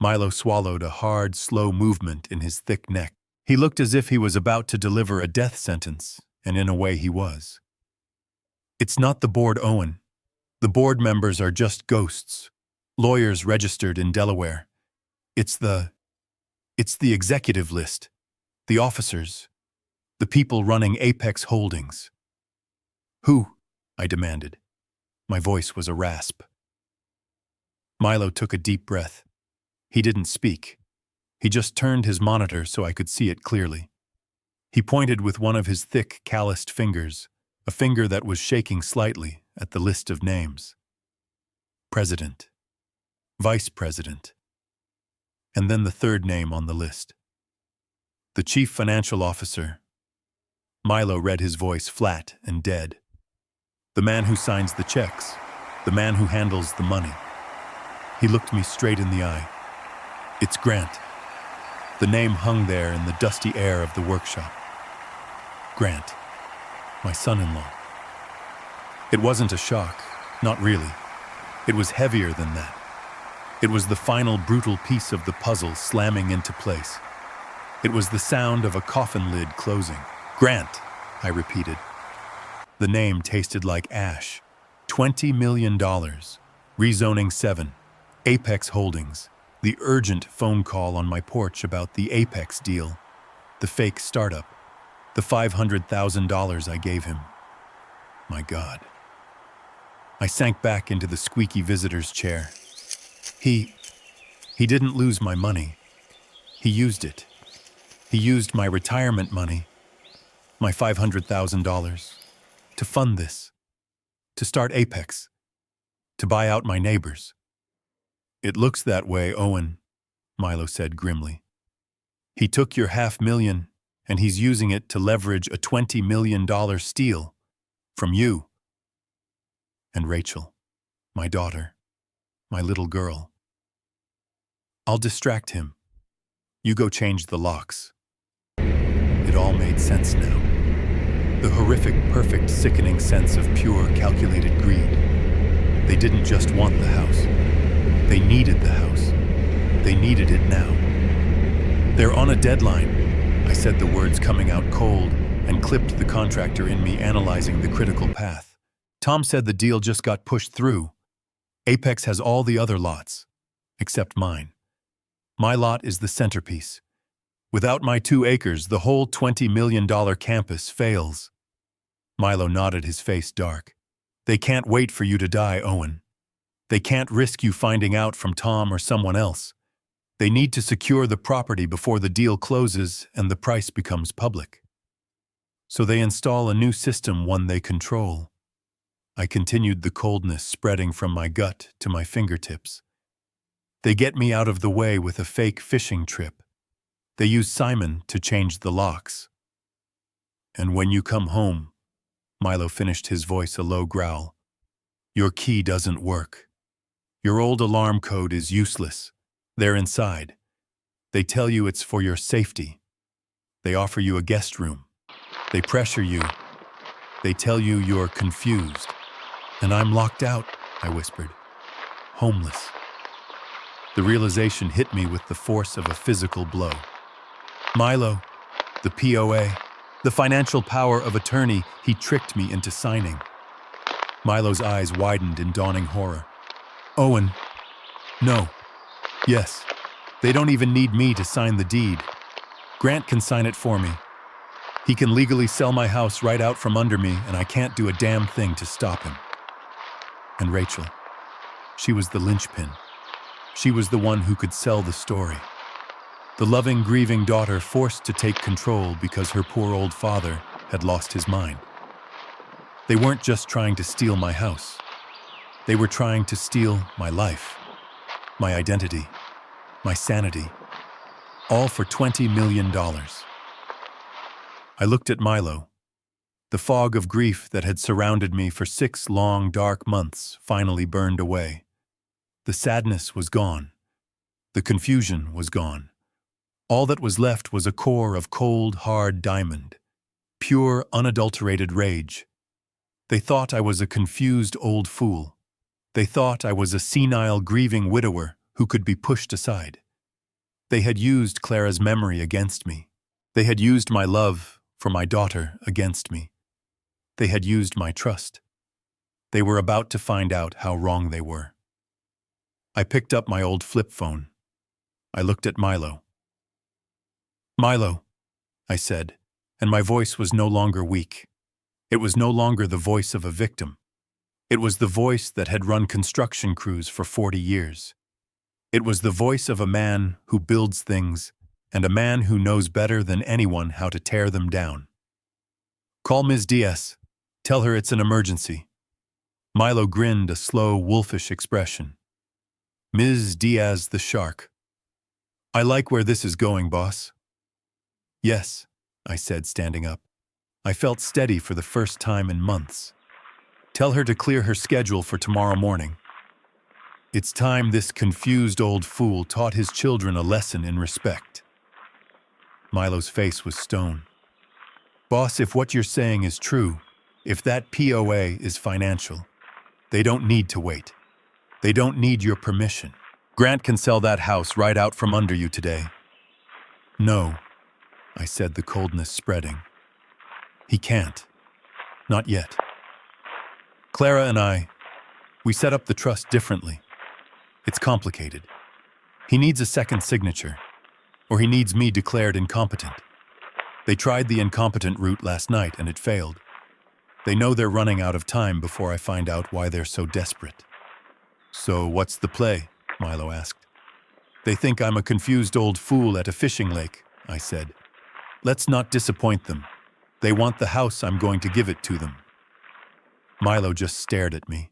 Milo swallowed a hard, slow movement in his thick neck. He looked as if he was about to deliver a death sentence, and in a way he was. It's not the board, Owen. The board members are just ghosts, lawyers registered in Delaware. It's the executive list, the officers, the people running Apex Holdings. Who? I demanded. My voice was a rasp. Milo took a deep breath. He didn't speak. He just turned his monitor so I could see it clearly. He pointed with one of his thick, calloused fingers, a finger that was shaking slightly, at the list of names. President. Vice President. And then the third name on the list. The Chief Financial Officer. Milo read his voice flat and dead. The man who signs the checks. The man who handles the money. He looked me straight in the eye. It's Grant. The name hung there in the dusty air of the workshop. Grant. My son-in-law. It wasn't a shock, not really. It was heavier than that. It was the final brutal piece of the puzzle slamming into place. It was the sound of a coffin lid closing. Grant, I repeated. The name tasted like ash. $20 million. Rezoning 7. Apex Holdings. The urgent phone call on my porch about the Apex deal. The fake startup. The $500,000 I gave him. My God. I sank back into the squeaky visitor's chair. He didn't lose my money. He used it. He used my retirement money, my $500,000, to fund this, to start Apex, to buy out my neighbors. It looks that way, Owen, Milo said grimly. He took your $500,000 and he's using it to leverage a $20 million steal from you. And Rachel, my daughter, my little girl. I'll distract him. You go change the locks. It all made sense now. The horrific, perfect, sickening sense of pure, calculated greed. They didn't just want the house. They needed the house. They needed it now. They're on a deadline. I said the words coming out cold and clipped the contractor in me analyzing the critical path. Tom said the deal just got pushed through. Apex has all the other lots, except mine. My lot is the centerpiece. Without my 2 acres, the whole $20 million campus fails. Milo nodded, his face dark. They can't wait for you to die, Owen. They can't risk you finding out from Tom or someone else. They need to secure the property before the deal closes and the price becomes public. So they install a new system, one they control. I continued, the coldness spreading from my gut to my fingertips. They get me out of the way with a fake fishing trip. They use Simon to change the locks. And when you come home, Milo finished, his voice a low growl, your key doesn't work. Your old alarm code is useless. They're inside. They tell you it's for your safety. They offer you a guest room. They pressure you. They tell you you're confused. And I'm locked out, I whispered. Homeless. The realization hit me with the force of a physical blow. Milo, the POA, the financial power of attorney he tricked me into signing. Milo's eyes widened in dawning horror. Owen, no. Yes, they don't even need me to sign the deed. Grant can sign it for me. He can legally sell my house right out from under me, and I can't do a damn thing to stop him. And Rachel, she was the linchpin. She was the one who could sell the story. The loving, grieving daughter forced to take control because her poor old father had lost his mind. They weren't just trying to steal my house. They were trying to steal my life, my identity, my sanity, all for $20 million. I looked at Milo. The fog of grief that had surrounded me for 6 long, dark months finally burned away. The sadness was gone. The confusion was gone. All that was left was a core of cold, hard diamond. Pure, unadulterated rage. They thought I was a confused old fool. They thought I was a senile, grieving widower who could be pushed aside. They had used Clara's memory against me. They had used my love for my daughter against me. They had used my trust. They were about to find out how wrong they were. I picked up my old flip phone. I looked at Milo. "Milo," I said, and my voice was no longer weak. It was no longer the voice of a victim. It was the voice that had run construction crews for 40 years. It was the voice of a man who builds things and a man who knows better than anyone how to tear them down. "Call Ms. Diaz. Tell her it's an emergency." Milo grinned a slow, wolfish expression. "Ms. Diaz the shark. I like where this is going, boss." "Yes," I said, standing up. I felt steady for the first time in months. "Tell her to clear her schedule for tomorrow morning. It's time this confused old fool taught his children a lesson in respect." Milo's face was stone. "Boss, if what you're saying is true, if that POA is financial, they don't need to wait. They don't need your permission. Grant can sell that house right out from under you today." "No," I said, the coldness spreading. "He can't. Not yet. Clara and we set up the trust differently. It's complicated. He needs a second signature, or he needs me declared incompetent. They tried the incompetent route last night and it failed. They know they're running out of time before I find out why they're so desperate." "So what's the play?" Milo asked. "They think I'm a confused old fool at a fishing lake," I said. "Let's not disappoint them. They want the house, I'm going to give it to them." Milo just stared at me.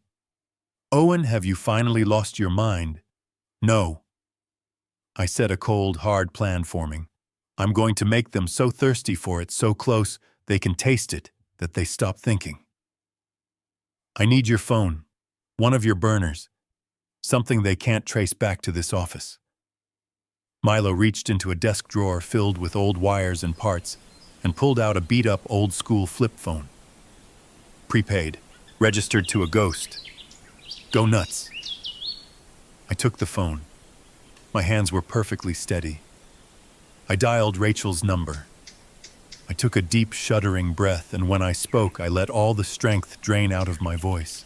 "Owen, have you finally lost your mind?" "No." I said, a cold, hard plan forming. "I'm going to make them so thirsty for it, so close, they can taste it, that they stop thinking. I need your phone, one of your burners, something they can't trace back to this office." Milo reached into a desk drawer filled with old wires and parts and pulled out a beat-up old-school flip phone. "Prepaid, registered to a ghost. Go nuts." I took the phone. My hands were perfectly steady. I dialed Rachel's number. I took a deep, shuddering breath, and when I spoke, I let all the strength drain out of my voice.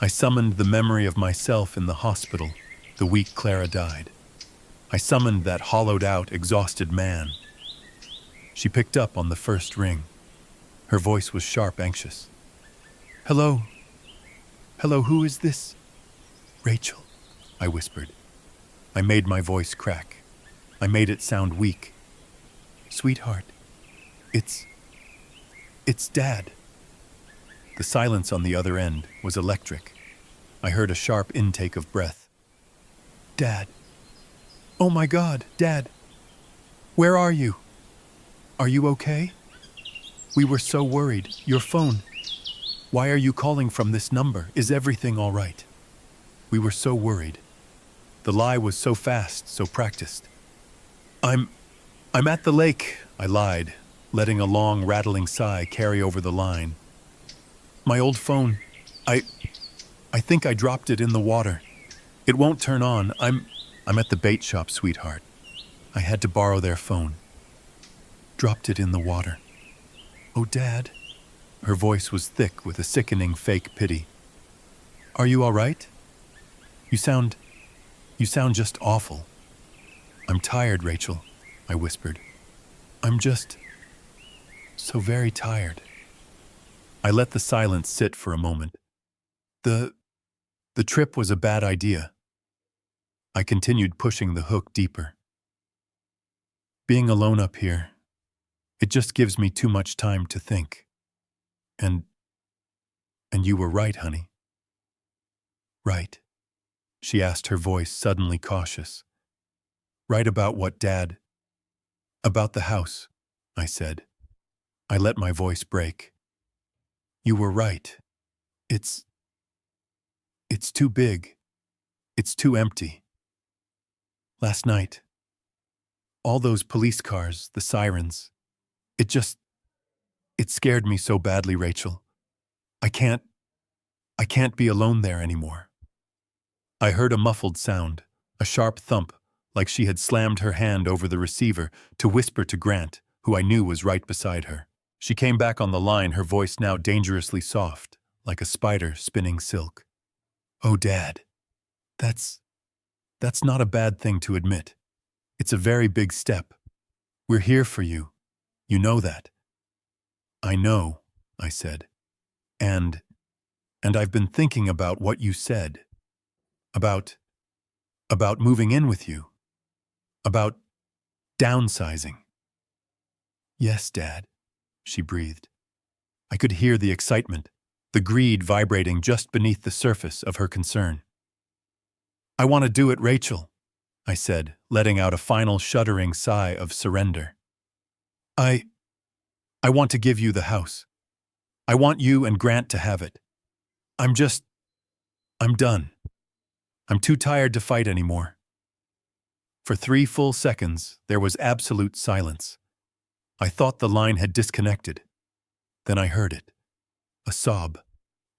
I summoned the memory of myself in the hospital the week Clara died. I summoned that hollowed-out, exhausted man. She picked up on the first ring. Her voice was sharp, anxious. "Hello? Hello, who is this?" "Rachel," I whispered. I made my voice crack. I made it sound weak. "Sweetheart, it's Dad." The silence on the other end was electric. I heard a sharp intake of breath. "Dad. Oh my God, Dad. Where are you? Are you okay? We were so worried. Your phone. Why are you calling from this number? Is everything all right?" We were so worried. The lie was so fast, so practiced. I'm at the lake," I lied, letting a long, rattling sigh carry over the line. "My old phone. I think I dropped it in the water. It won't turn on. I'm at the bait shop, sweetheart. I had to borrow their phone. Dropped it in the water. Oh, Dad." Her voice was thick with a sickening fake pity. "Are you all right? You sound just awful." "I'm tired, Rachel," I whispered. "I'm just so very tired." I let the silence sit for a moment. The trip was a bad idea. I continued pushing the hook deeper. "Being alone up here, it just gives me too much time to think. And you were right, honey." "Right?" she asked, her voice suddenly cautious. "Right about what, Dad?" "About the house," I said. I let my voice break. You were right. It's too big. It's too empty. Last night, all those police cars, the sirens, it scared me so badly, Rachel. I can't be alone there anymore. I heard a muffled sound, a sharp thump, like she had slammed her hand over the receiver to whisper to Grant, who I knew was right beside her. She came back on the line, her voice now dangerously soft, like a spider spinning silk. Oh, Dad, that's not a bad thing to admit. It's a very big step. We're here for you. You know that. I know, I said. And I've been thinking about what you said. About moving in with you. About downsizing. Yes, Dad, she breathed. I could hear the excitement, the greed vibrating just beneath the surface of her concern. I want to do it, Rachel, I said, letting out a final shuddering sigh of surrender. I want to give you the house. I want you and Grant to have it. I'm done. I'm too tired to fight anymore. For 3 full seconds, there was absolute silence. I thought the line had disconnected. Then I heard it. A sob.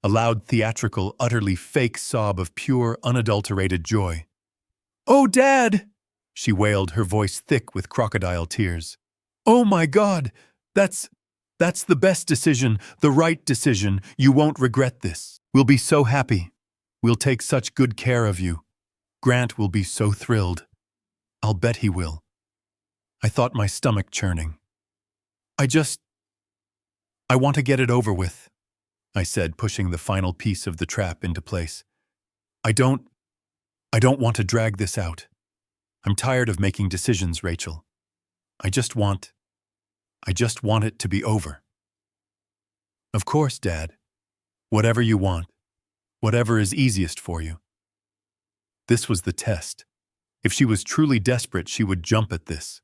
A loud, theatrical, utterly fake sob of pure, unadulterated joy. "Oh, Dad!" she wailed, her voice thick with crocodile tears. "Oh my God! That's the best decision, the right decision. You won't regret this. We'll be so happy. We'll take such good care of you. Grant will be so thrilled. I'll bet he will." I thought my stomach churning. I want to get it over with, I said, pushing the final piece of the trap into place. I don't want to drag this out. I'm tired of making decisions, Rachel. I just want it to be over. Of course, Dad. Whatever you want. Whatever is easiest for you. This was the test. If she was truly desperate, she would jump at this.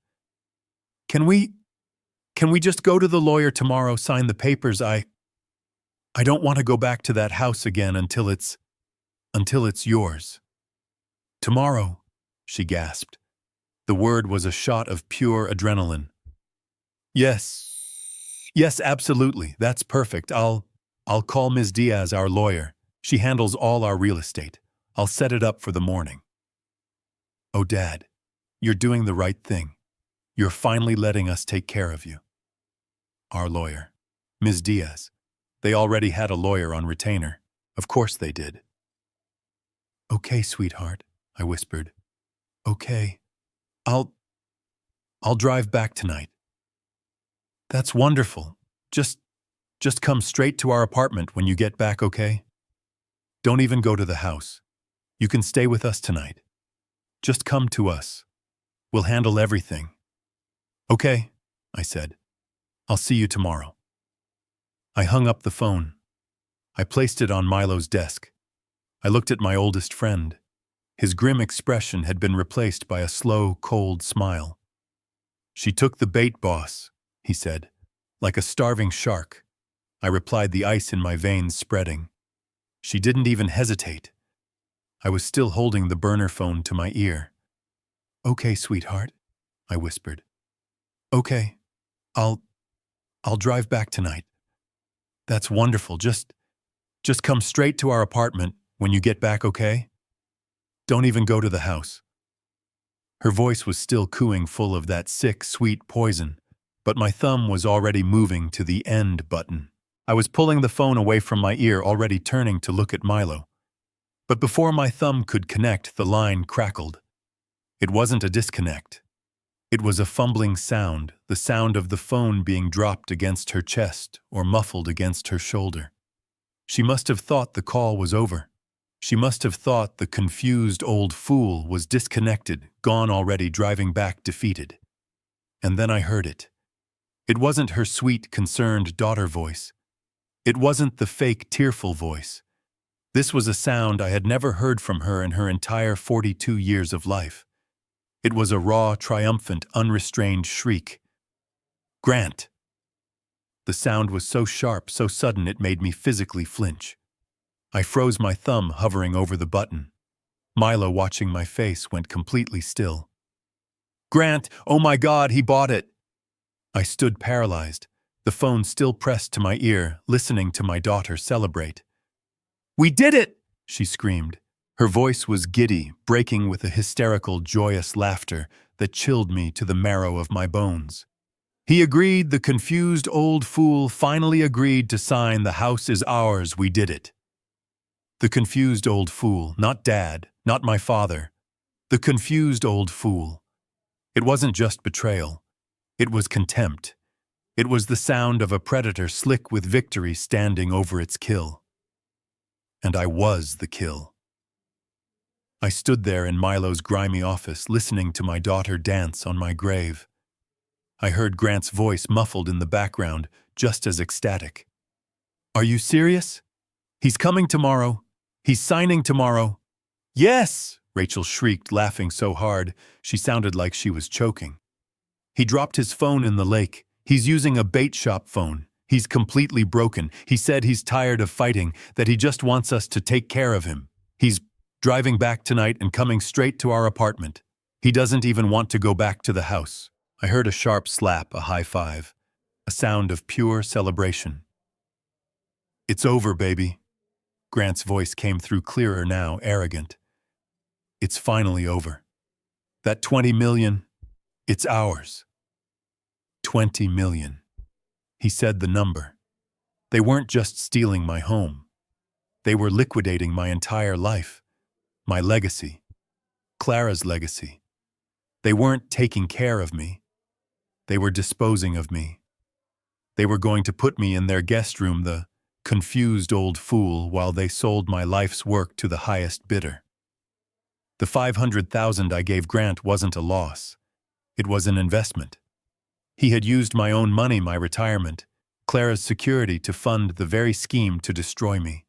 Can we just go to the lawyer tomorrow, sign the papers? I don't want to go back to that house again until it's yours. Tomorrow, she gasped. The word was a shot of pure adrenaline. Yes, absolutely. That's perfect. I'll call Ms. Diaz, our lawyer. She handles all our real estate. I'll set it up for the morning. Oh, Dad, you're doing the right thing. You're finally letting us take care of you. Our lawyer, Ms. Diaz. They already had a lawyer on retainer. Of course they did. Okay, sweetheart, I whispered. Okay. I'll drive back tonight. That's wonderful. Just come straight to our apartment when you get back, okay? Don't even go to the house. You can stay with us tonight. Just come to us. We'll handle everything. Okay, I said. I'll see you tomorrow. I hung up the phone. I placed it on Milo's desk. I looked at my oldest friend. His grim expression had been replaced by a slow, cold smile. She took the bait, boss, he said, like a starving shark. I replied, the ice in my veins spreading. She didn't even hesitate. I was still holding the burner phone to my ear. Okay, sweetheart, I whispered. Okay, I'll drive back tonight. That's wonderful. Just come straight to our apartment when you get back, okay? Don't even go to the house. Her voice was still cooing, full of that sick, sweet poison, but my thumb was already moving to the end button. I was pulling the phone away from my ear, already turning to look at Milo. But before my thumb could connect, the line crackled. It wasn't a disconnect. It was a fumbling sound, the sound of the phone being dropped against her chest or muffled against her shoulder. She must have thought the call was over. She must have thought the confused old fool was disconnected, gone already, driving back defeated. And then I heard it. It wasn't her sweet, concerned daughter voice. It wasn't the fake, tearful voice. This was a sound I had never heard from her in her entire 42 years of life. It was a raw, triumphant, unrestrained shriek. Grant! The sound was so sharp, so sudden it made me physically flinch. I froze, my thumb hovering over the button. Milo, watching my face, went completely still. "Grant, oh my God, he bought it!" I stood paralyzed, the phone still pressed to my ear, listening to my daughter celebrate. "We did it!" she screamed. Her voice was giddy, breaking with a hysterical, joyous laughter that chilled me to the marrow of my bones. "He agreed, the confused old fool finally agreed to sign. The house is ours, we did it." The confused old fool, not Dad, not my father. The confused old fool. It wasn't just betrayal. It was contempt. It was the sound of a predator slick with victory standing over its kill. And I was the kill. I stood there in Milo's grimy office, listening to my daughter dance on my grave. I heard Grant's voice muffled in the background, just as ecstatic. "Are you serious? He's coming tomorrow. He's signing tomorrow." "Yes!" Rachel shrieked, laughing so hard she sounded like she was choking. "He dropped his phone in the lake. He's using a bait shop phone. He's completely broken. He said he's tired of fighting, that he just wants us to take care of him. He's driving back tonight and coming straight to our apartment. He doesn't even want to go back to the house." I heard a sharp slap, a high five, a sound of pure celebration. "It's over, baby." Grant's voice came through clearer now, arrogant. "It's finally over. That 20 million, it's ours." 20 million. He said the number. They weren't just stealing my home. They were liquidating my entire life, my legacy, Clara's legacy. They weren't taking care of me. They were disposing of me. They were going to put me in their guest room, the confused old fool, while they sold my life's work to the highest bidder. The $500,000 I gave Grant wasn't a loss. It was an investment. He had used my own money, my retirement, Clara's security, to fund the very scheme to destroy me.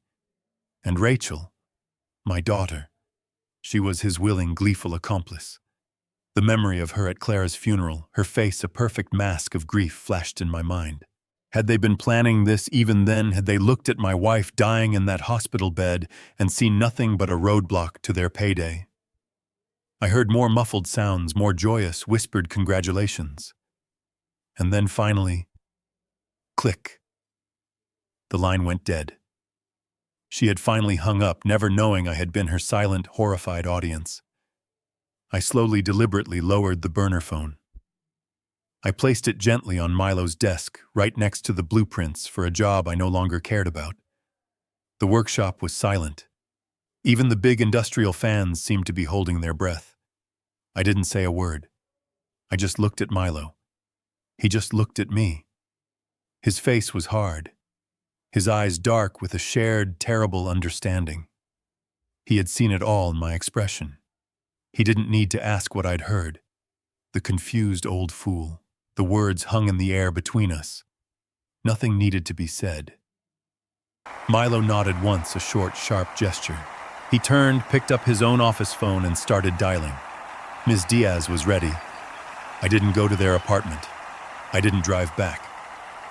And Rachel, my daughter, she was his willing, gleeful accomplice. The memory of her at Clara's funeral, her face a perfect mask of grief, flashed in my mind. Had they been planning this even then? Had they looked at my wife dying in that hospital bed and seen nothing but a roadblock to their payday? I heard more muffled sounds, more joyous, whispered congratulations. And then finally, click. The line went dead. She had finally hung up, never knowing I had been her silent, horrified audience. I slowly, deliberately lowered the burner phone. I placed it gently on Milo's desk, right next to the blueprints for a job I no longer cared about. The workshop was silent. Even the big industrial fans seemed to be holding their breath. I didn't say a word. I just looked at Milo. He just looked at me. His face was hard, his eyes dark with a shared, terrible understanding. He had seen it all in my expression. He didn't need to ask what I'd heard. The confused old fool. The words hung in the air between us. Nothing needed to be said. Milo nodded once, a short, sharp gesture. He turned, picked up his own office phone, and started dialing. Ms. Diaz was ready. I didn't go to their apartment. I didn't drive back.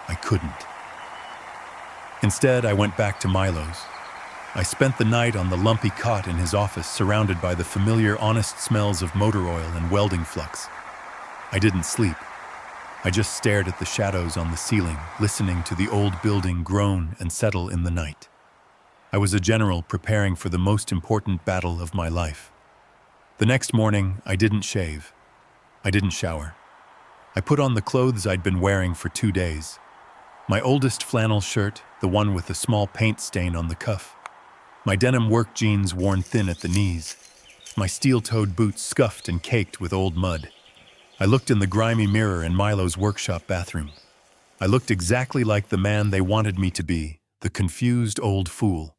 I couldn't. Instead, I went back to Milo's. I spent the night on the lumpy cot in his office, surrounded by the familiar, honest smells of motor oil and welding flux. I didn't sleep. I just stared at the shadows on the ceiling, listening to the old building groan and settle in the night. I was a general preparing for the most important battle of my life. The next morning, I didn't shave. I didn't shower. I put on the clothes I'd been wearing for 2 days. My oldest flannel shirt, the one with a small paint stain on the cuff. My denim work jeans worn thin at the knees. My steel-toed boots scuffed and caked with old mud. I looked in the grimy mirror in Milo's workshop bathroom. I looked exactly like the man they wanted me to be, the confused old fool.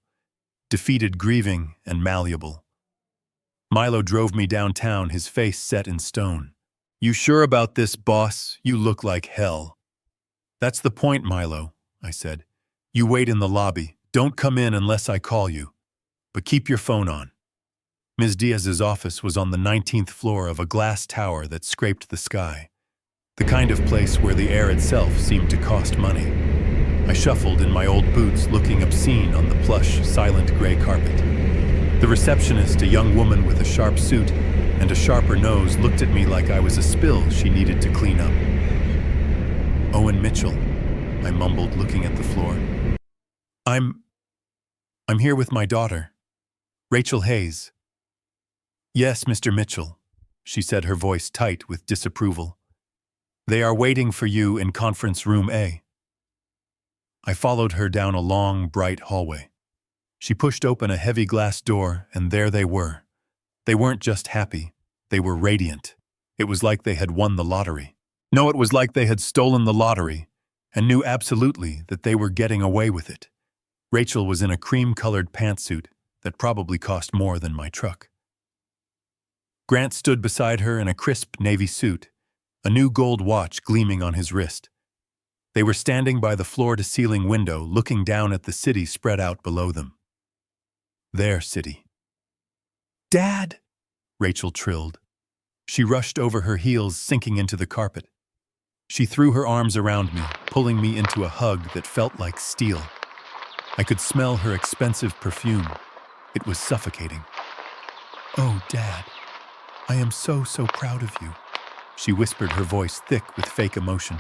Defeated, grieving, and malleable. Milo drove me downtown, his face set in stone. "You sure about this, boss? You look like hell." "That's the point, Milo," I said. "You wait in the lobby. Don't come in unless I call you. But keep your phone on." Ms. Diaz's office was on the 19th floor of a glass tower that scraped the sky. The kind of place where the air itself seemed to cost money. I shuffled in my old boots, looking obscene on the plush, silent gray carpet. The receptionist, a young woman with a sharp suit and a sharper nose, looked at me like I was a spill she needed to clean up. "Owen Mitchell," I mumbled, looking at the floor. I'm here with my daughter, Rachel Hayes." "Yes, Mr. Mitchell," she said, her voice tight with disapproval. "They are waiting for you in conference room A." I followed her down a long, bright hallway. She pushed open a heavy glass door, and there they were. They weren't just happy, they were radiant. It was like they had won the lottery. No, it was like they had stolen the lottery and knew absolutely that they were getting away with it. Rachel was in a cream-colored pantsuit that probably cost more than my truck. Grant stood beside her in a crisp navy suit, a new gold watch gleaming on his wrist. They were standing by the floor-to-ceiling window, looking down at the city spread out below them. Their city. "Dad!" Rachel trilled. She rushed over her heels, sinking into the carpet. She threw her arms around me, pulling me into a hug that felt like steel. I could smell her expensive perfume. It was suffocating. "Oh, Dad, I am so proud of you," she whispered, her voice thick with fake emotion.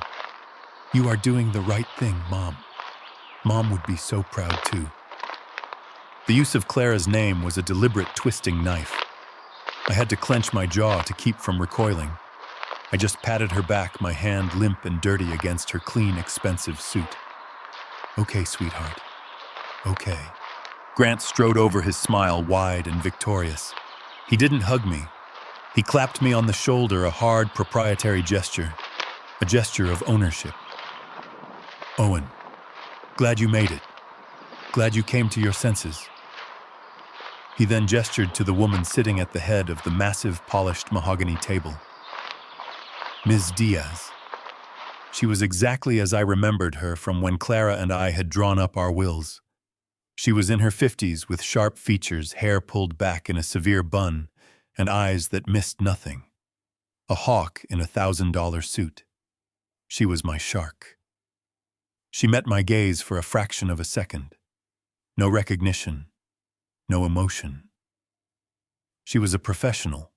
"You are doing the right thing, Mom. Mom would be so proud too." The use of Clara's name was a deliberate twisting knife. I had to clench my jaw to keep from recoiling. I just patted her back, my hand limp and dirty against her clean, expensive suit. "Okay, sweetheart. Okay." Grant strode over, his smile wide and victorious. He didn't hug me. He clapped me on the shoulder, a hard, proprietary gesture, a gesture of ownership. "Owen, glad you made it. Glad you came to your senses." He then gestured to the woman sitting at the head of the massive, polished mahogany table. "Ms. Diaz." She was exactly as I remembered her from when Clara and I had drawn up our wills. She was in her 50s with sharp features, hair pulled back in a severe bun, and eyes that missed nothing. A hawk in a $1,000 suit. She was my shark. She met my gaze for a fraction of a second. No recognition. No emotion. She was a professional.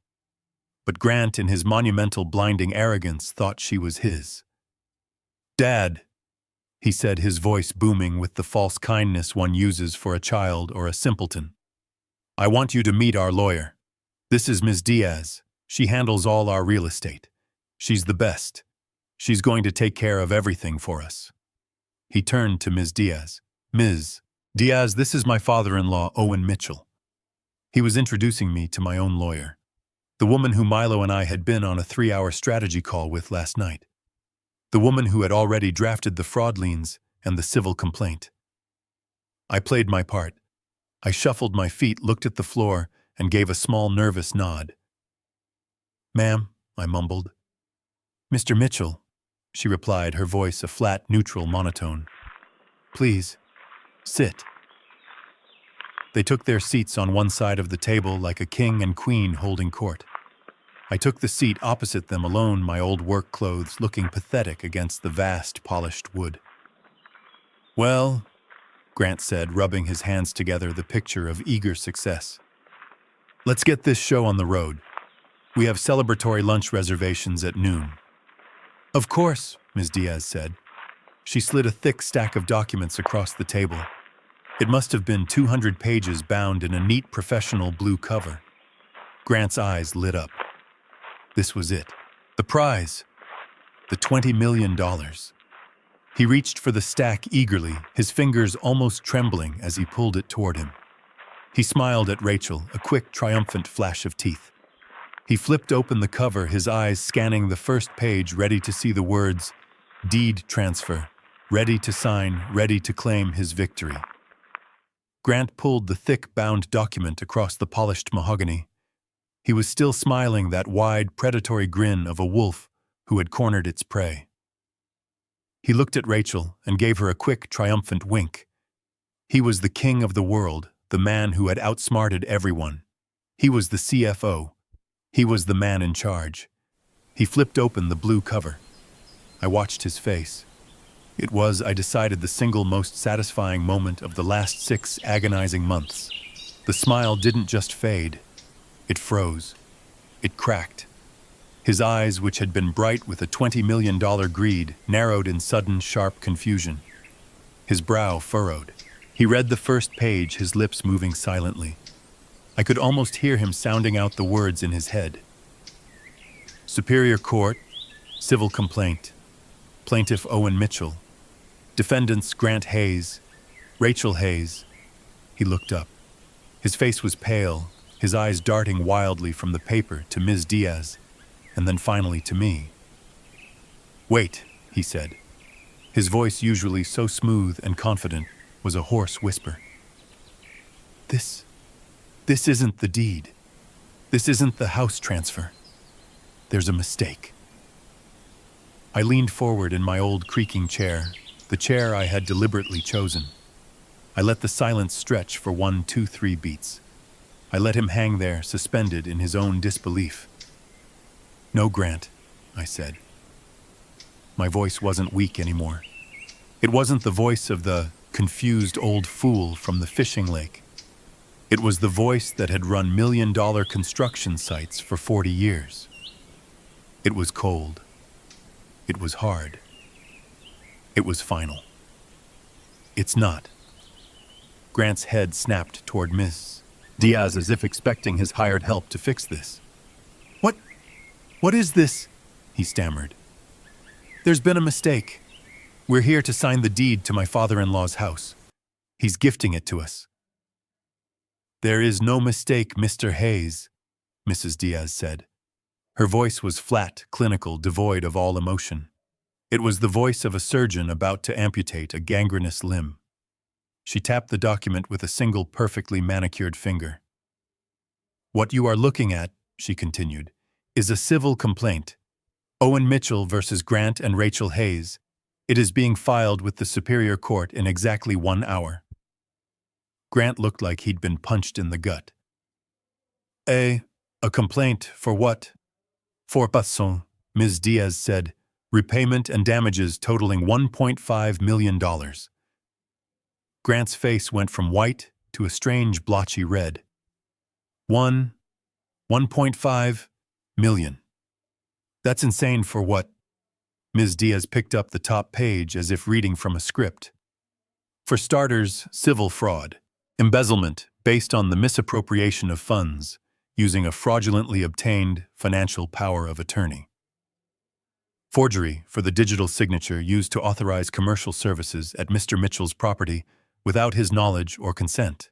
But Grant, in his monumental, blinding arrogance, thought she was his. "Dad," he said, his voice booming with the false kindness one uses for a child or a simpleton. "I want you to meet our lawyer. This is Ms. Diaz. She handles all our real estate. She's the best. She's going to take care of everything for us." He turned to Ms. Diaz. "Ms. Diaz, this is my father-in-law, Owen Mitchell." He was introducing me to my own lawyer, the woman who Milo and I had been on a 3-hour strategy call with last night, the woman who had already drafted the fraud liens and the civil complaint. I played my part. I shuffled my feet, looked at the floor, and gave a small, nervous nod. "Ma'am," I mumbled. "Mr. Mitchell," she replied, her voice a flat, neutral monotone. "Please, sit." They took their seats on one side of the table like a king and queen holding court. I took the seat opposite them alone, my old work clothes looking pathetic against the vast, polished wood. "Well," Grant said, rubbing his hands together, the picture of eager success. "Let's get this show on the road. We have celebratory lunch reservations at noon." "Of course," Ms. Diaz said. She slid a thick stack of documents across the table. It must have been 200 pages bound in a neat professional blue cover. Grant's eyes lit up. This was it. The prize. The $20 million. He reached for the stack eagerly, his fingers almost trembling as he pulled it toward him. He smiled at Rachel, a quick, triumphant flash of teeth. He flipped open the cover, his eyes scanning the first page, ready to see the words, "Deed transfer, ready to sign, ready to claim his victory." Grant pulled the thick, bound document across the polished mahogany. He was still smiling, that wide, predatory grin of a wolf who had cornered its prey. He looked at Rachel and gave her a quick, triumphant wink. He was the king of the world, the man who had outsmarted everyone. He was the CFO. He was the man in charge. He flipped open the blue cover. I watched his face. It was, I decided, the single most satisfying moment of the last 6 agonizing months. The smile didn't just fade. It froze. It cracked. His eyes, which had been bright with a $20 million greed, narrowed in sudden, sharp confusion. His brow furrowed. He read the first page, his lips moving silently. I could almost hear him sounding out the words in his head. Superior Court, civil complaint. Plaintiff Owen Mitchell. Defendants Grant Hayes, Rachel Hayes. He looked up. His face was pale, his eyes darting wildly from the paper to Ms. Diaz, and then finally to me. "Wait," he said. His voice, usually so smooth and confident, was a hoarse whisper. This isn't the deed. This isn't the house transfer. There's a mistake." I leaned forward in my old creaking chair, the chair I had deliberately chosen. I let the silence stretch for 1, 2, 3 beats. I let him hang there, suspended in his own disbelief. "No, Grant," I said. My voice wasn't weak anymore. It wasn't the voice of the confused old fool from the fishing lake. It was the voice that had run million-dollar construction sites for 40 years. It was cold. It was hard. It was final. "It's not." Grant's head snapped toward Miss Diaz as if expecting his hired help to fix this. What is this?" he stammered. "There's been a mistake. We're here to sign the deed to my father-in-law's house. He's gifting it to us." "There is no mistake, Mr. Hayes," Mrs. Diaz said. Her voice was flat, clinical, devoid of all emotion. It was the voice of a surgeon about to amputate a gangrenous limb. She tapped the document with a single perfectly manicured finger. "What you are looking at," she continued, "is a civil complaint. Owen Mitchell versus Grant and Rachel Hayes. It is being filed with the Superior Court in exactly 1 hour." Grant looked like he'd been punched in the gut. A complaint for what?" "For passant," Ms. Diaz said. "Repayment and damages totaling $1.5 million. Grant's face went from white to a strange blotchy red. 1.5 million. That's insane for what?" Ms. Diaz picked up the top page as if reading from a script. "For starters, civil fraud, embezzlement based on the misappropriation of funds, using a fraudulently obtained financial power of attorney. Forgery for the digital signature used to authorize commercial services at Mr. Mitchell's property without his knowledge or consent."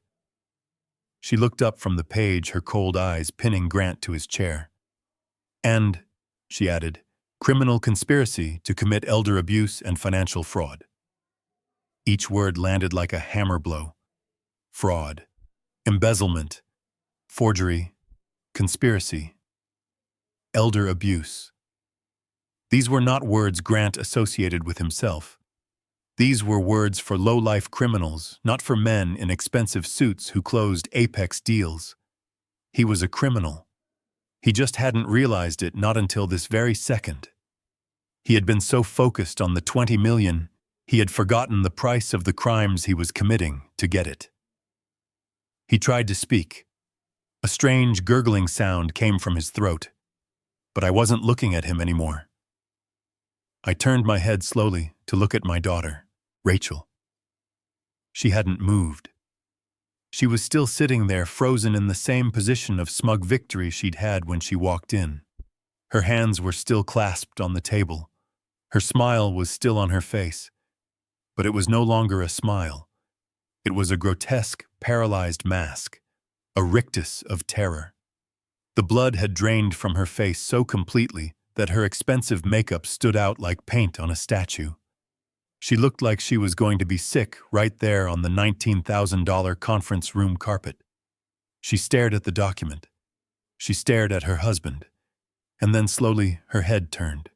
She looked up from the page, her cold eyes pinning Grant to his chair. "And," she added, "criminal conspiracy to commit elder abuse and financial fraud." Each word landed like a hammer blow. Fraud, embezzlement, forgery, conspiracy, elder abuse. These were not words Grant associated with himself. These were words for low-life criminals, not for men in expensive suits who closed apex deals. He was a criminal. He just hadn't realized it not until this very second. He had been so focused on the 20 million, he had forgotten the price of the crimes he was committing to get it. He tried to speak. A strange gurgling sound came from his throat, but I wasn't looking at him anymore. I turned my head slowly to look at my daughter, Rachel. She hadn't moved. She was still sitting there, frozen in the same position of smug victory she'd had when she walked in. Her hands were still clasped on the table. Her smile was still on her face. But it was no longer a smile. It was a grotesque, paralyzed mask, a rictus of terror. The blood had drained from her face so completely that her expensive makeup stood out like paint on a statue. She looked like she was going to be sick right there on the $19,000 conference room carpet. She stared at the document. She stared at her husband. And then slowly her head turned.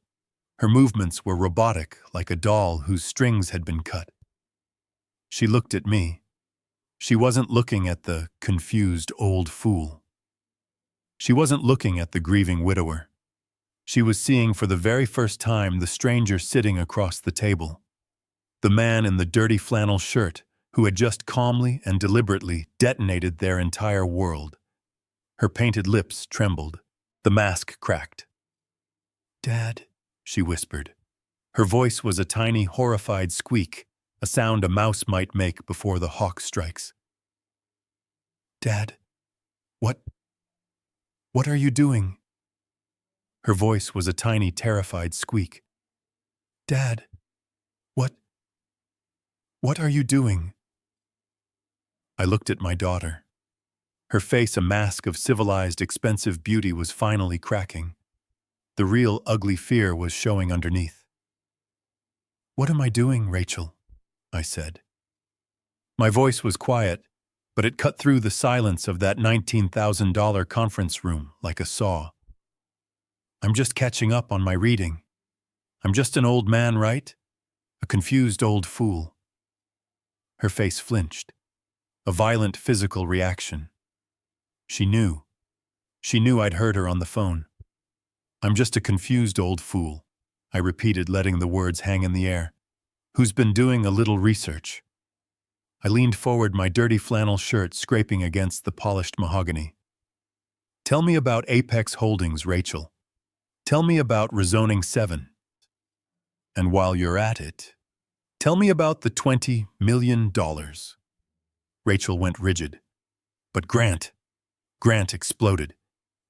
Her movements were robotic, like a doll whose strings had been cut. She looked at me. She wasn't looking at the confused old fool. She wasn't looking at the grieving widower. She was seeing for the very first time the stranger sitting across the table. The man in the dirty flannel shirt who had just calmly and deliberately detonated their entire world. Her painted lips trembled. The mask cracked. "Dad," she whispered. Her voice was a tiny, horrified squeak, a sound a mouse might make before the hawk strikes. "Dad, what are you doing?" Her voice was a tiny, terrified squeak. "Dad, what are you doing?" I looked at my daughter. Her face, a mask of civilized, expensive beauty, was finally cracking. The real, ugly fear was showing underneath. "What am I doing, Rachel?" I said. My voice was quiet, but it cut through the silence of that $19,000 conference room like a saw. "I'm just catching up on my reading. I'm just an old man, right? A confused old fool." Her face flinched, a violent physical reaction. She knew. She knew I'd heard her on the phone. "I'm just a confused old fool," I repeated, letting the words hang in the air. "Who's been doing a little research." I leaned forward, my dirty flannel shirt scraping against the polished mahogany. "Tell me about Apex Holdings, Rachel. Tell me about Rezoning 7. And while you're at it, tell me about the $20 million. Rachel went rigid. But Grant exploded.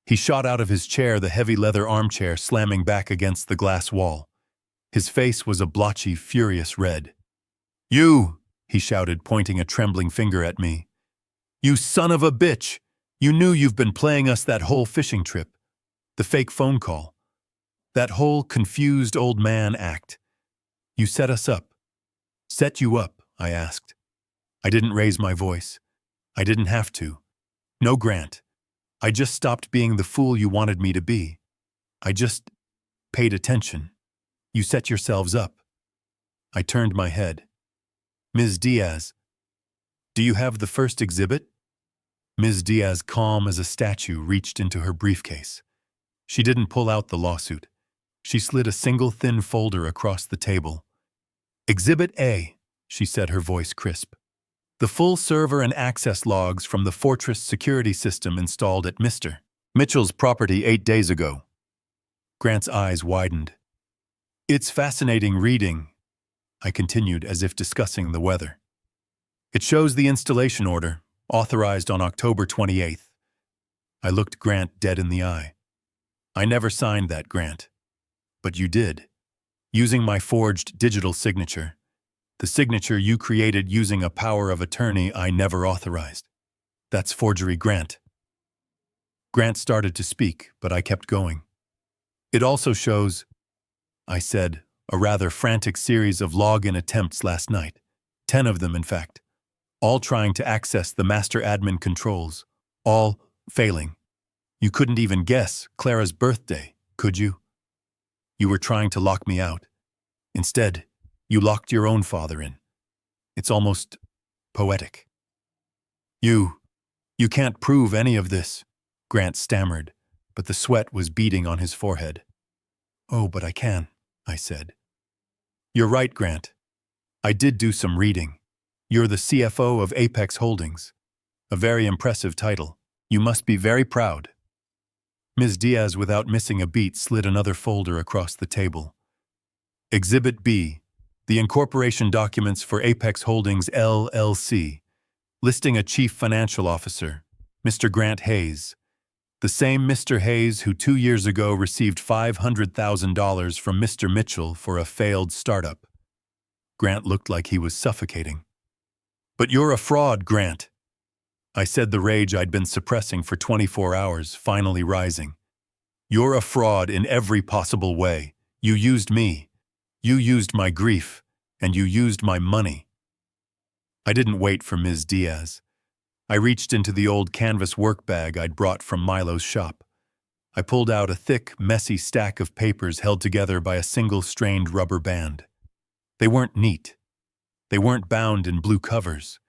He shot out of his chair, the heavy leather armchair slamming back against the glass wall. His face was a blotchy, furious red. "You!" he shouted, pointing a trembling finger at me. "You son of a bitch! You knew you've been playing us that whole fishing trip. The fake phone call. That whole confused old man act. You set us up." "Set you up?" I asked. I didn't raise my voice. I didn't have to. "No, Grant. I just stopped being the fool you wanted me to be. I just paid attention. You set yourselves up." I turned my head. "Ms. Diaz, do you have the first exhibit?" Ms. Diaz, calm as a statue, reached into her briefcase. She didn't pull out the lawsuit. She slid a single thin folder across the table. "Exhibit A," she said, her voice crisp. "The full server and access logs from the Fortress security system installed at Mr. Mitchell's property 8 days ago." Grant's eyes widened. "It's fascinating reading," I continued, as if discussing the weather. "It shows the installation order, authorized on October 28th. I looked Grant dead in the eye. "I never signed that, Grant." "But you did, using my forged digital signature. The signature you created using a power of attorney I never authorized. That's forgery, Grant." Grant started to speak, but I kept going. "It also shows," I said, "a rather frantic series of login attempts last night. 10 of them, in fact. All trying to access the master admin controls. All failing. You couldn't even guess Clara's birthday, could you? You were trying to lock me out. Instead, you locked your own father in. It's almost poetic." You can't prove any of this," Grant stammered, but the sweat was beading on his forehead. "Oh, but I can," I said. "You're right, Grant. I did do some reading. You're the CFO of Apex Holdings. A very impressive title. You must be very proud." Ms. Diaz, without missing a beat, slid another folder across the table. "Exhibit B, the incorporation documents for Apex Holdings LLC, listing a chief financial officer, Mr. Grant Hayes. The same Mr. Hayes who 2 years ago received $500,000 from Mr. Mitchell for a failed startup." Grant looked like he was suffocating. "But you're a fraud, Grant," I said, the rage I'd been suppressing for 24 hours finally rising. "You're a fraud in every possible way. You used me. You used my grief. And you used my money." I didn't wait for Ms. Diaz. I reached into the old canvas work bag I'd brought from Milo's shop. I pulled out a thick, messy stack of papers held together by a single strained rubber band. They weren't neat. They weren't bound in blue covers.